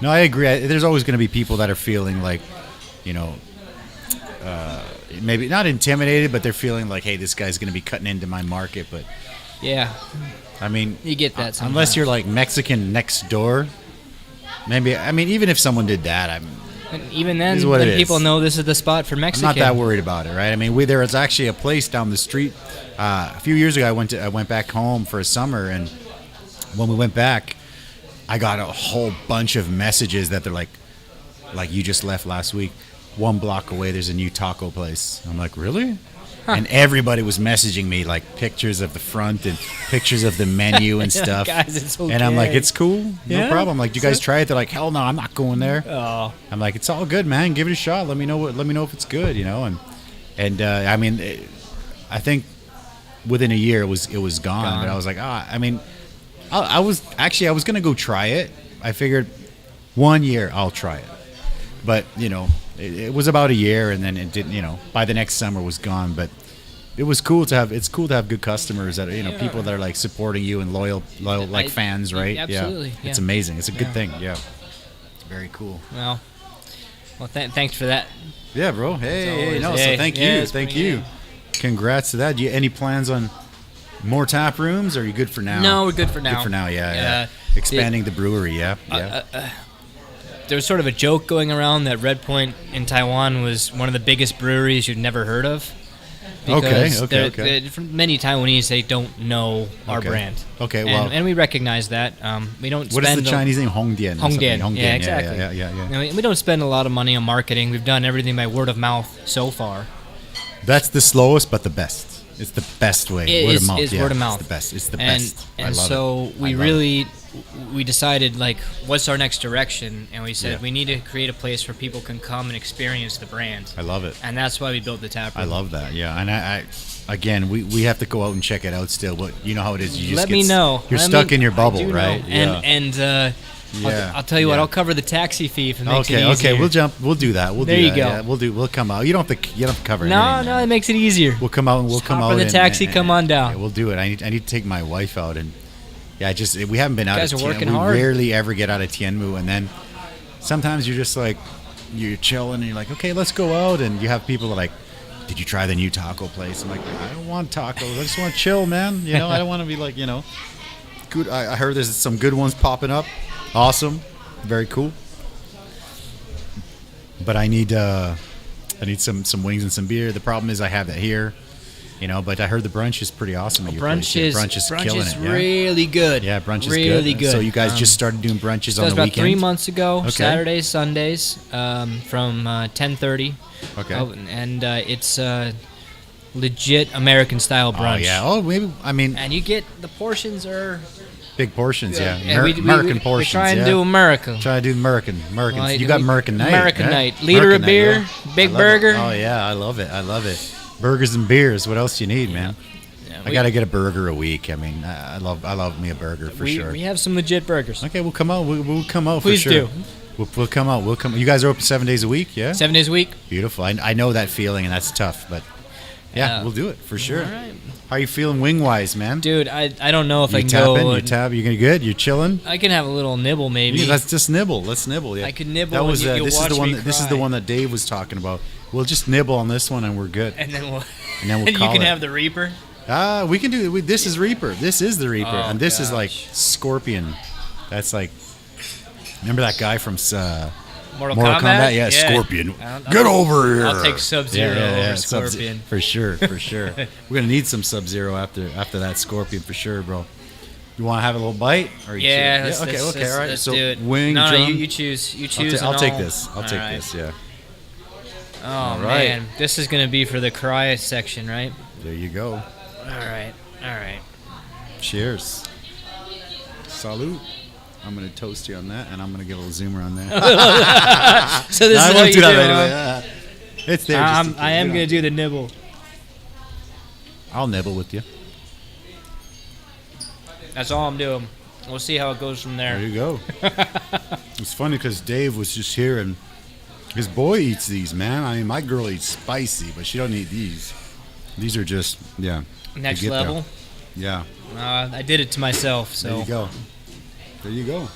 No, I agree. There's always going to be people that are feeling like, maybe not intimidated, but they're feeling like, hey, this guy's going to be cutting into my market. But yeah, I mean, you get that sometimes. Unless you're like Mexican next door. Maybe. I mean, even if someone did that, even then, this is what it people is. know this is the spot for Mexican. I'm not that worried about it, right? I mean, there was actually a place down the street. A few years ago, I went back home for a summer, and when we went back, I got a whole bunch of messages that they're like you just left last week. 1 block away, there's a new taco place. I'm like, really? Huh. And everybody was messaging me like pictures of the front and pictures of the menu and stuff. Guys, it's okay. And I'm like, it's cool, no problem. Like, do you guys try it? They're like, hell no, I'm not going there. Oh. I'm like, it's all good, man. Give it a shot. Let me know if it's good, And I mean, I think within a year it was gone. But I was like, I mean, I was gonna go try it. I figured 1 year I'll try it, but it was about a year, and then it didn't. By the next summer it was gone. But it was cool to have. It's cool to have good customers that are people that are like supporting you and loyal like fans, right? Absolutely. Yeah. It's amazing. It's a good thing. Yeah, it's very cool. Well, thanks for that. Yeah, bro. Hey, so thank you. Congrats to that. Do you any plans on more tap rooms, or are you good for now? No, we're good for now. Good for now, yeah. Expanding the brewery, yeah. There was sort of a joke going around that Redpoint in Taiwan was one of the biggest breweries you'd never heard of. Okay. For many Taiwanese, they don't know our brand. Okay, well. And we recognize that. We don't What spend is the Chinese name? Hongdian. Hongdian. Yeah, exactly. Yeah. We don't spend a lot of money on marketing. We've done everything by word of mouth so far. That's the slowest, but the best. It's the best way. Word of mouth. Word of mouth. It's the best. It's the best. And so we decided, like, what's our next direction? And we said we need to create a place where people can come and experience the brand. I love it. And that's why we built the tap room. I love that. Yeah. And I again, we have to go out and check it out still. But you know how it is. You just Let me know. You're stuck in your bubble, right? And Yeah. I'll tell you what. yeah. I'll cover the taxi fee if it makes it Okay, easier. okay, we'll do that. We'll There do you that. go. Yeah, we'll come out. You don't have to cover No, anything. no, it makes it easier. We'll come out and we'll Just come hop out. in the and- taxi, and- come on down. Yeah, we'll do it. I need to take my wife out and we haven't been out guys of are working we hard. rarely ever get out of Tianmu, and then sometimes you're just like you're chilling and you're like, okay, let's go out, and you have people that are like, did you try the new taco place? I'm like, I don't want tacos. I just want to chill, man. You know, I don't want to be like, good. I heard there's some good ones popping up. Awesome, very cool. But I need some wings and some beer. The problem is I have that here, but I heard the brunch is pretty awesome. At your place. Brunch Yeah, is killing it. Yeah? really good. Yeah, brunch is really good. So you guys just started doing brunches on That was the about weekend? 3 months ago. Okay. Saturdays, Sundays, from 10:30. Okay. And it's legit American style brunch. Oh yeah. Oh, maybe. I mean, And you get the portions are big portions. Yeah. and American portions. We try and yeah. do America. Try to do American. Well, you got American night. American yeah? night. Liter American of beer, night, yeah. big I love burger. it. Oh yeah, I love it. Burgers and beers. What else do you need, man? Yeah, I gotta get a burger a week. I mean, I love me a burger for sure. We have some legit burgers. Okay, we'll come out. We'll come out Please for sure. do. We'll come out. You guys are open 7 days a week, yeah? 7 days a week. Beautiful. I know that feeling, and that's tough, but yeah, we'll do it for sure. All right. How are you feeling wing wise, man? Dude, I don't know if I You can tapping? go. You tap? You gonna good? You chilling? I can have a little nibble maybe. Yeah, let's just nibble. Let's nibble. Yeah. I could nibble That was and you'll this is watch the one. me This is cry. the one that Dave was talking about. We'll just nibble on this one, and we're good. and then we'll And then we'll and you call can it. have the Reaper. We can do. This is Reaper. This is the Reaper, Oh, and this is gosh. like Scorpion. That's like. Remember that guy from Mortal Mortal Kombat? Kombat? Yeah, Scorpion. I'll Get over here. I'll take Sub-Zero over Sub-Zero. Scorpion. For sure. We're gonna need some Sub-Zero after that Scorpion for sure, bro. You want to have a little bite? Or you Yeah, chill? let's, Okay. All right. let's So do it. wing, no, drum. you choose. You choose. I'll and take I'll- this. I'll take Alright. this. Yeah. Oh All right. man, this is gonna be for the cry section, right? There you go. All right. Cheers. Salute. I'm gonna toast you on that, and I'm gonna get a little zoomer on there. So this I is won't what you do. that right huh? away, yeah. It's there. just in I am case, gonna do the nibble. I'll nibble with you. That's all I'm doing. We'll see how it goes from There there. you go. It's funny because Dave was just here, and his boy eats these, man. I mean, my girl eats spicy, but she don't eat these. These are just Next to get there. level. Yeah. I did it to myself. So There you go. There you go. all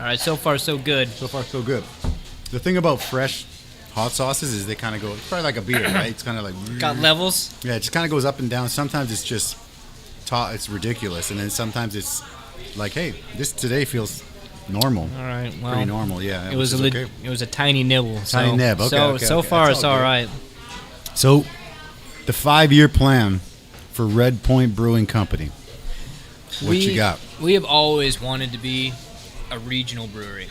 right. So far, so good. So far, so good. The thing about fresh hot sauces is they kind of go. It's probably like a beer, right? It's kind of like. Got levels. Yeah, it just kind of goes up and down. Sometimes it's just, it's ridiculous, and then sometimes it's like, hey, this today feels normal. All right. Well, Pretty normal, yeah. it was which is okay. it was a tiny nibble. Tiny so, nib, okay, So okay, so okay. far, That's it's all all good. right. So, the 5-year plan for Redpoint Brewing Company. What you got? We have always wanted to be a regional brewery.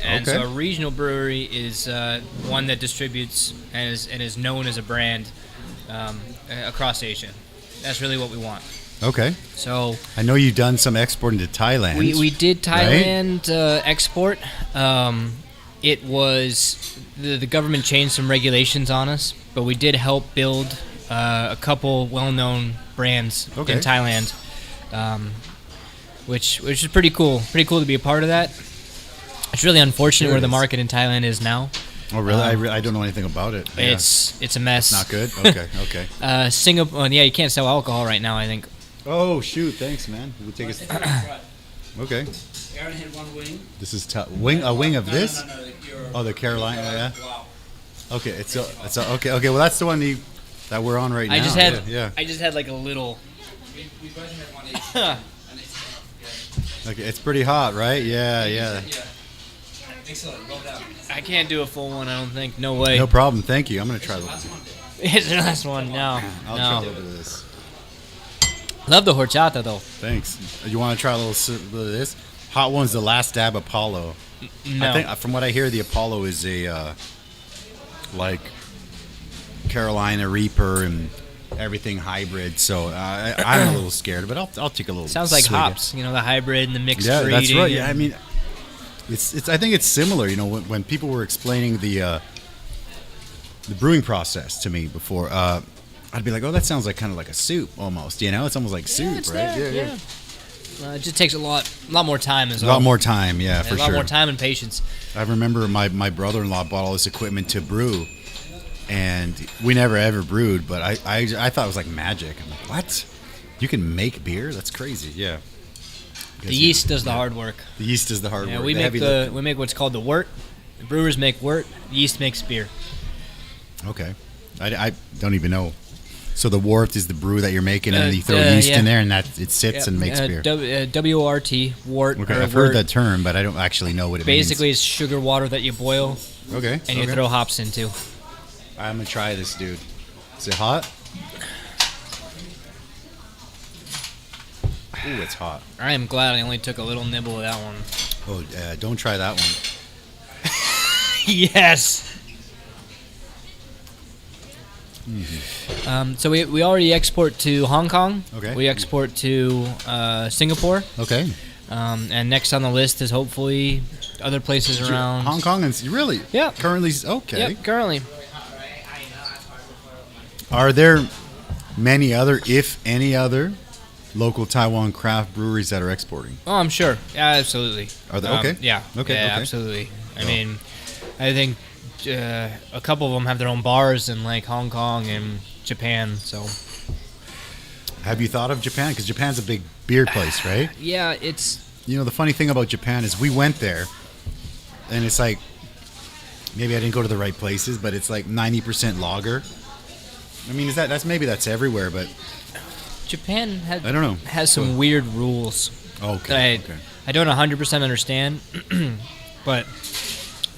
And Okay. so a regional brewery is one that distributes and is known as a brand across Asia. That's really what we want. Okay. So I know you've done some exporting to Thailand. we did Thailand export. It was the government changed some regulations on us, but we did help build a couple well-known brands Okay. in Thailand, which is pretty cool. Pretty cool to be a part of that. It's really unfortunate Sure where the is. market in Thailand is now. Oh, really? I don't know anything about it. Yeah. It's a mess. Not good? Okay. Singapore. Yeah, you can't sell alcohol right now. I think. Oh, shoot. Thanks, man. We'll take a... Okay. Aaron had one wing. This is a wing of this? No, you're, Oh, the Carolina, yeah. Wow. Okay, okay. Well, that's the one that we're on right now. I just had. Yeah. I just had like a little. We both had one each. And it's, Okay, it's pretty hot, right? Yeah. yeah. Excellent. Well done. I can't do a full one. I don't think. No way. No problem. Thank you. I'm gonna try a little. It's the last one. No. I'll no. try a little bit of this. Love the horchata though. Thanks. You want to try a little bit of this? Hot one's the last dab Apollo. No. I think, from what I hear, the Apollo is a like Carolina Reaper and everything hybrid. So I'm a little scared, but I'll take a little. Sounds like swig. hops. You know, the hybrid and the mixed Yeah, breeding. that's right. Yeah, I mean, it's. I think it's similar. You know, when people were explaining the brewing process to me before, I'd be like, "Oh, that sounds like kind of like a soup almost." You know, it's almost like soup, it's right? there, yeah. It just takes a lot more time as A well. lot more time, yeah, for A lot sure. more time and patience. I remember my brother-in-law bought all this equipment to brew, and we never ever brewed, but I thought it was like magic. I'm like, what? You can make beer? That's crazy, yeah. The yeast does the hard work. The yeast is the hard Yeah, work. we make what's called the wort. The brewers make wort. The yeast makes beer. Okay. I don't even know. So the wort is the brew that you're making, and then you throw yeast in there, and that it sits and makes beer. W-O-R-T, wort. Okay, or I've heard wort. that term, but I don't actually know what it Basically, means. it's sugar water that you boil Okay. and you throw hops into. I'm gonna try this, dude. Is it hot? Ooh, it's hot. I am glad I only took a little nibble of that one. Oh, don't try that one. Yes. So we already export to Hong Kong. Okay. We export to Singapore. Okay. And next on the list is hopefully other places around. Hong Kong and really? Yeah. Currently, okay. Yep, currently. Are there many other, if any other, local Taiwan craft breweries that are exporting? Oh, I'm sure. Yeah, absolutely. Are there? Okay. Yeah. Okay, Yeah, okay. absolutely. I mean, I think a couple of them have their own bars in like Hong Kong and Japan. So Have you thought of Japan? Because Japan's a big beer place, right? yeah, it's You know, the funny thing about Japan is we went there, and it's like, maybe I didn't go to the right places, but it's like 90% lager. I mean, maybe that's everywhere, but Japan I don't know. has some weird rules. Okay. that I don't 100% understand, but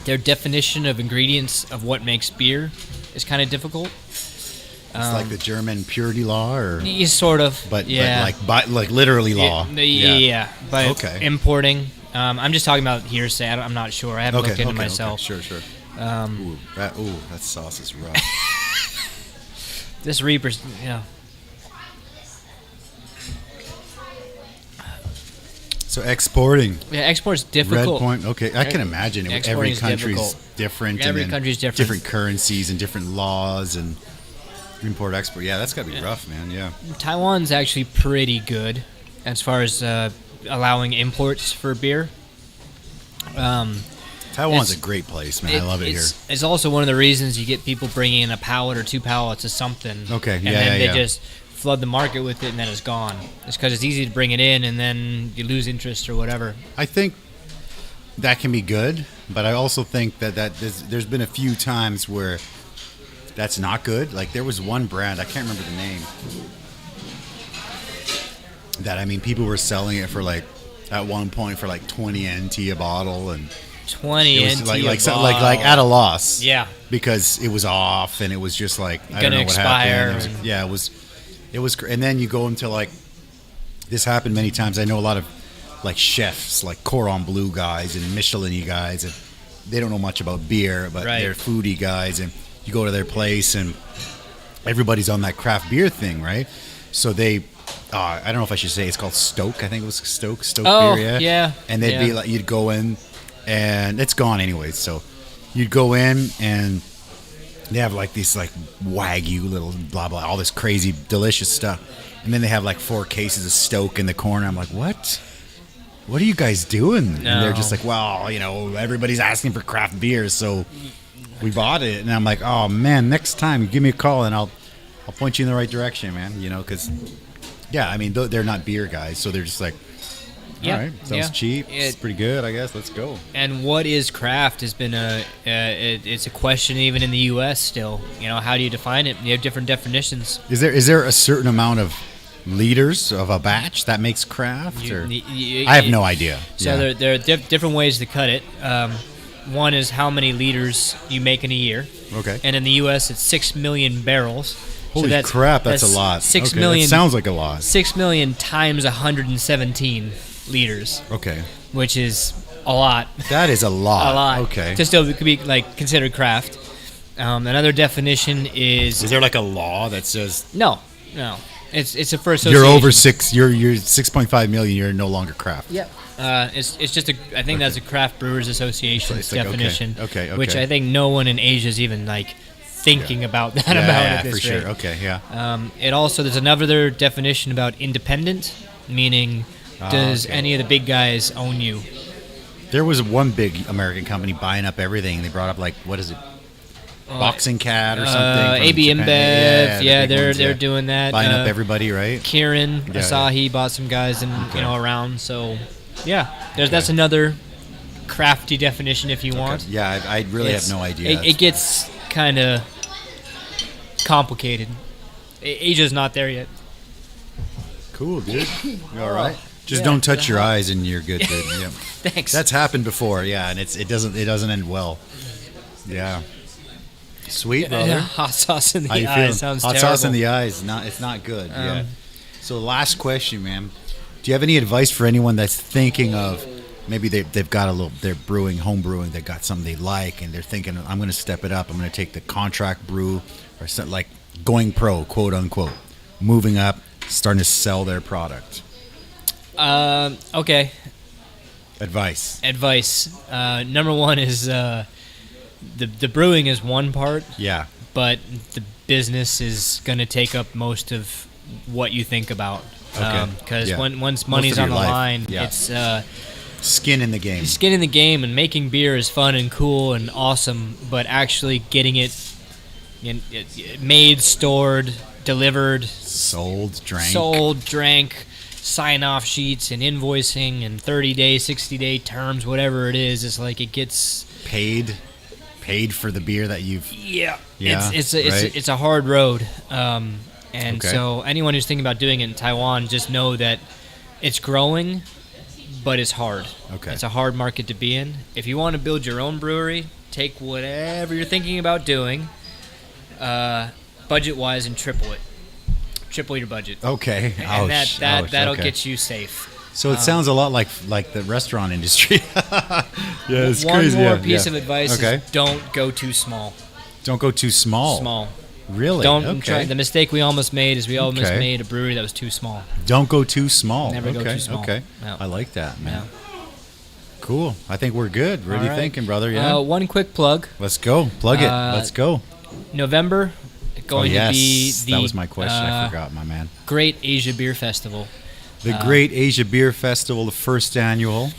their definition of ingredients of what makes beer is kind of difficult. It's like the German purity law, or Sort of, but yeah. like literally law. Yeah. But Okay. importing. I'm just talking about hearsay. I'm not sure. I haven't looked into myself. Okay. Sure. Um, That sauce is rough. This Reaper's, yeah. So exporting. Yeah, export's difficult. Redpoint. Okay, I can imagine it. Exporting Every is country's difficult. different. Every and then country's different. Different currencies and different laws and import export. Yeah, that's gotta be rough, man. Yeah. Taiwan's actually pretty good as far as allowing imports for beer. Taiwan's a great place, man. I love it here. It's also one of the reasons you get people bringing in a pallet or 2 pallets of something. Okay, and yeah, then yeah, they just flood the market with it, and then it's gone. It's because it's easy to bring it in, and then you lose interest or whatever. I think that can be good, but I also think that there's been a few times where that's not good. Like there was one brand, I can't remember the name, that I mean people were selling it for like at one point for like 20 NT a bottle, and 20 it was NT like a bottle. at a loss. Yeah. Because it was off, and it was just like I don't Gonna know what expire. happened. It was, and then you go into like this happened many times. I know a lot of like chefs, like Cordon Bleu guys and Michelin-y guys, and they don't know much about beer, but Right. they're foodie guys, and you go to their place, and everybody's on that craft beer thing, right? So they. I don't know if I should say it's called Stoke. I think it was Stoke beer, yeah. And they'd be like, you'd go in, and it's gone anyways. So you'd go in, and they have like these like Wagyu little blah blah, all this crazy delicious stuff, and then they have like 4 cases of Stoke in the corner. I'm like, what are you guys doing? And they're just like, well, you know, everybody's asking for craft beer, so we bought it. And I'm like, oh man, next time you give me a call, and I'll point you in the right direction, man. You know, because yeah, I mean they're not beer guys, so they're just like, all right, sounds cheap. It's pretty good, I guess. Let's go. And what is craft has been it's a question even in the U.S. still. You know, how do you define it? You have different definitions. Is there a certain amount of liters of a batch that makes craft? Or? I have no idea. So there are different ways to cut it. One is how many liters you make in a year. Okay. And in the U.S., it's 6 million barrels. Holy so crap, that's a lot. 6 okay, million. That sounds like a lot. 6 million times 117 liters. Okay. Which is a lot. That is a lot. A lot. Okay. To still could be like considered craft. Another definition is. Is there like a law that says no? It's a for association. You're over 6. You're 6.5 million. You're no longer craft. Yep. It's just I think that's a Craft Brewers Association's like, definition. Okay. Which I think no one in Asia is even like thinking about that at this for rate. sure. Okay. Yeah. It also there's another definition about independent, meaning does okay. any of the big guys own you? There was one big American company buying up everything. They brought up like, what is it? Boxing Cat or something. AB from Japan. InBev. Yeah, the big ones, they're doing that. Buying up everybody, right? Kieran, Yeah, Asahi bought some guys and Okay. around. So, yeah, that's another crafty definition if you want. Yeah, I really have no idea. It gets kind of complicated. Asia's not there yet. Cool, dude. You all right? Just don't touch your eyes and you're good, dude. Yeah. Thanks. That's happened before, yeah, and it doesn't end well. Yeah. Sweet, brother. Hot sauce in the How you eye feeling? sounds Hot terrible. sauce in the eyes, it's not good. Yeah. So last question, man. Do you have any advice for anyone that's thinking of maybe they've got they're brewing, home brewing, they got something they like, and they're thinking, I'm going to step it up. I'm going to take the contract brew or something like going pro, quote unquote, moving up, starting to sell their product. Okay. Advice. Number one is the brewing is one part, Yeah. but the business is going to take up most of what you think about. Okay. Because Yeah. once Most money's of on the your life. line, Yeah. it's Skin in the game. skin in the game, and making beer is fun and cool and awesome, but actually getting it made, stored, delivered, Sold, drank, sign-off sheets and invoicing and 30-day, 60-day terms, whatever it is like it gets paid for the beer that you've. Yeah, Yeah, it's a hard road, and Okay. so anyone who's thinking about doing it in Taiwan, just know that it's growing, but it's hard. Okay. It's a hard market to be in. If you want to build your own brewery, take whatever you're thinking about doing, budget-wise, and triple your budget. Okay. And that'll okay. get you safe. So it sounds a lot like the restaurant industry. Yeah, it's One crazy. more yeah, piece yeah. of advice Okay. is don't go too small. Don't go too small. Small. Really? Don't okay. try. The mistake we almost made is we almost Okay. made a brewery that was too small. Don't go too small. Never go okay. too small. Okay. No. I like that, man. Yeah. Cool. I think we're good. What are you All right. thinking, brother? Yeah. One quick plug. Let's go. Plug it. Let's go. November, going yes. to be the that was my question. I forgot, my man. Great Asia Beer Festival. The Great Asia Beer Festival, the first annual.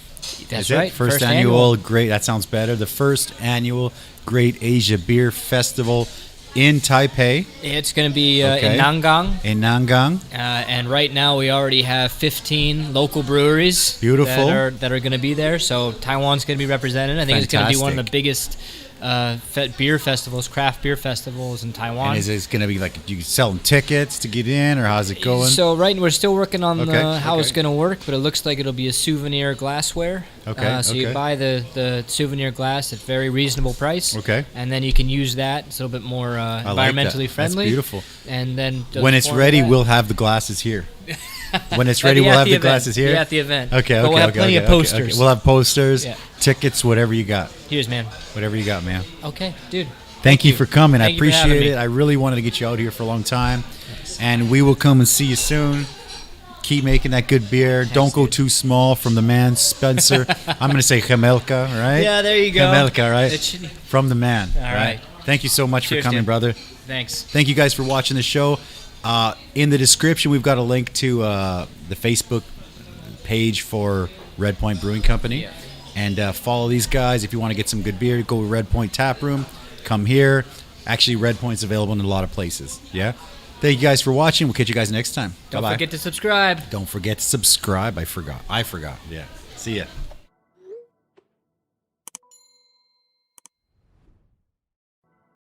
That's Is it? right. First annual. Great. That sounds better. The first annual Great Asia Beer Festival in Taipei, It's going to be Okay. in Nangang. in Nangang. And right now we already have 15 local breweries Beautiful. that are going to be there. So Taiwan's going to be represented. I think it's going to be one of the biggest beer festivals, craft beer festivals in Taiwan. And is it going to be like you selling tickets to get in, or how's it going? So we're still working on Okay, how it's okay. going to work, but it looks like it'll be a souvenir glassware. Okay, So okay. you buy the souvenir glass at very reasonable price. Okay. And then you can use that. It's a little bit more I like that. environmentally friendly. That's beautiful. And then When it's form ready, that. we'll have the glasses here. When it's ready, Be we'll at have the event. glasses here. Be at the event. Okay, But okay, we'll have okay, plenty okay, of okay, posters. okay. We'll have posters, Yeah. tickets, whatever you got. Cheers, man. Whatever you got, man. Okay, dude. Thank you for coming. Thank I you for having appreciate me. it. I really wanted to get you out here for a long time. And we will come and see you soon. Keep making that good beer. Don't go dude. too small from the man, Spencer. I'm going to say Jemelka, right? Yeah, there you go. Jemelka, right? It should- From the man. All right. Thank you so much Cheers, for coming, dude. brother. Thanks. Thank you guys for watching the show. In the description, we've got a link to the Facebook page for Redpoint Brewing Company. Yeah. And follow these guys. If you want to get some good beer, go to Redpoint Tap Room. Come here. Actually, Redpoint's available in a lot of places. Yeah. Thank you guys for watching. We'll catch you guys next time. Don't Bye-bye. forget to subscribe. Don't forget to subscribe. I forgot. Yeah. See ya.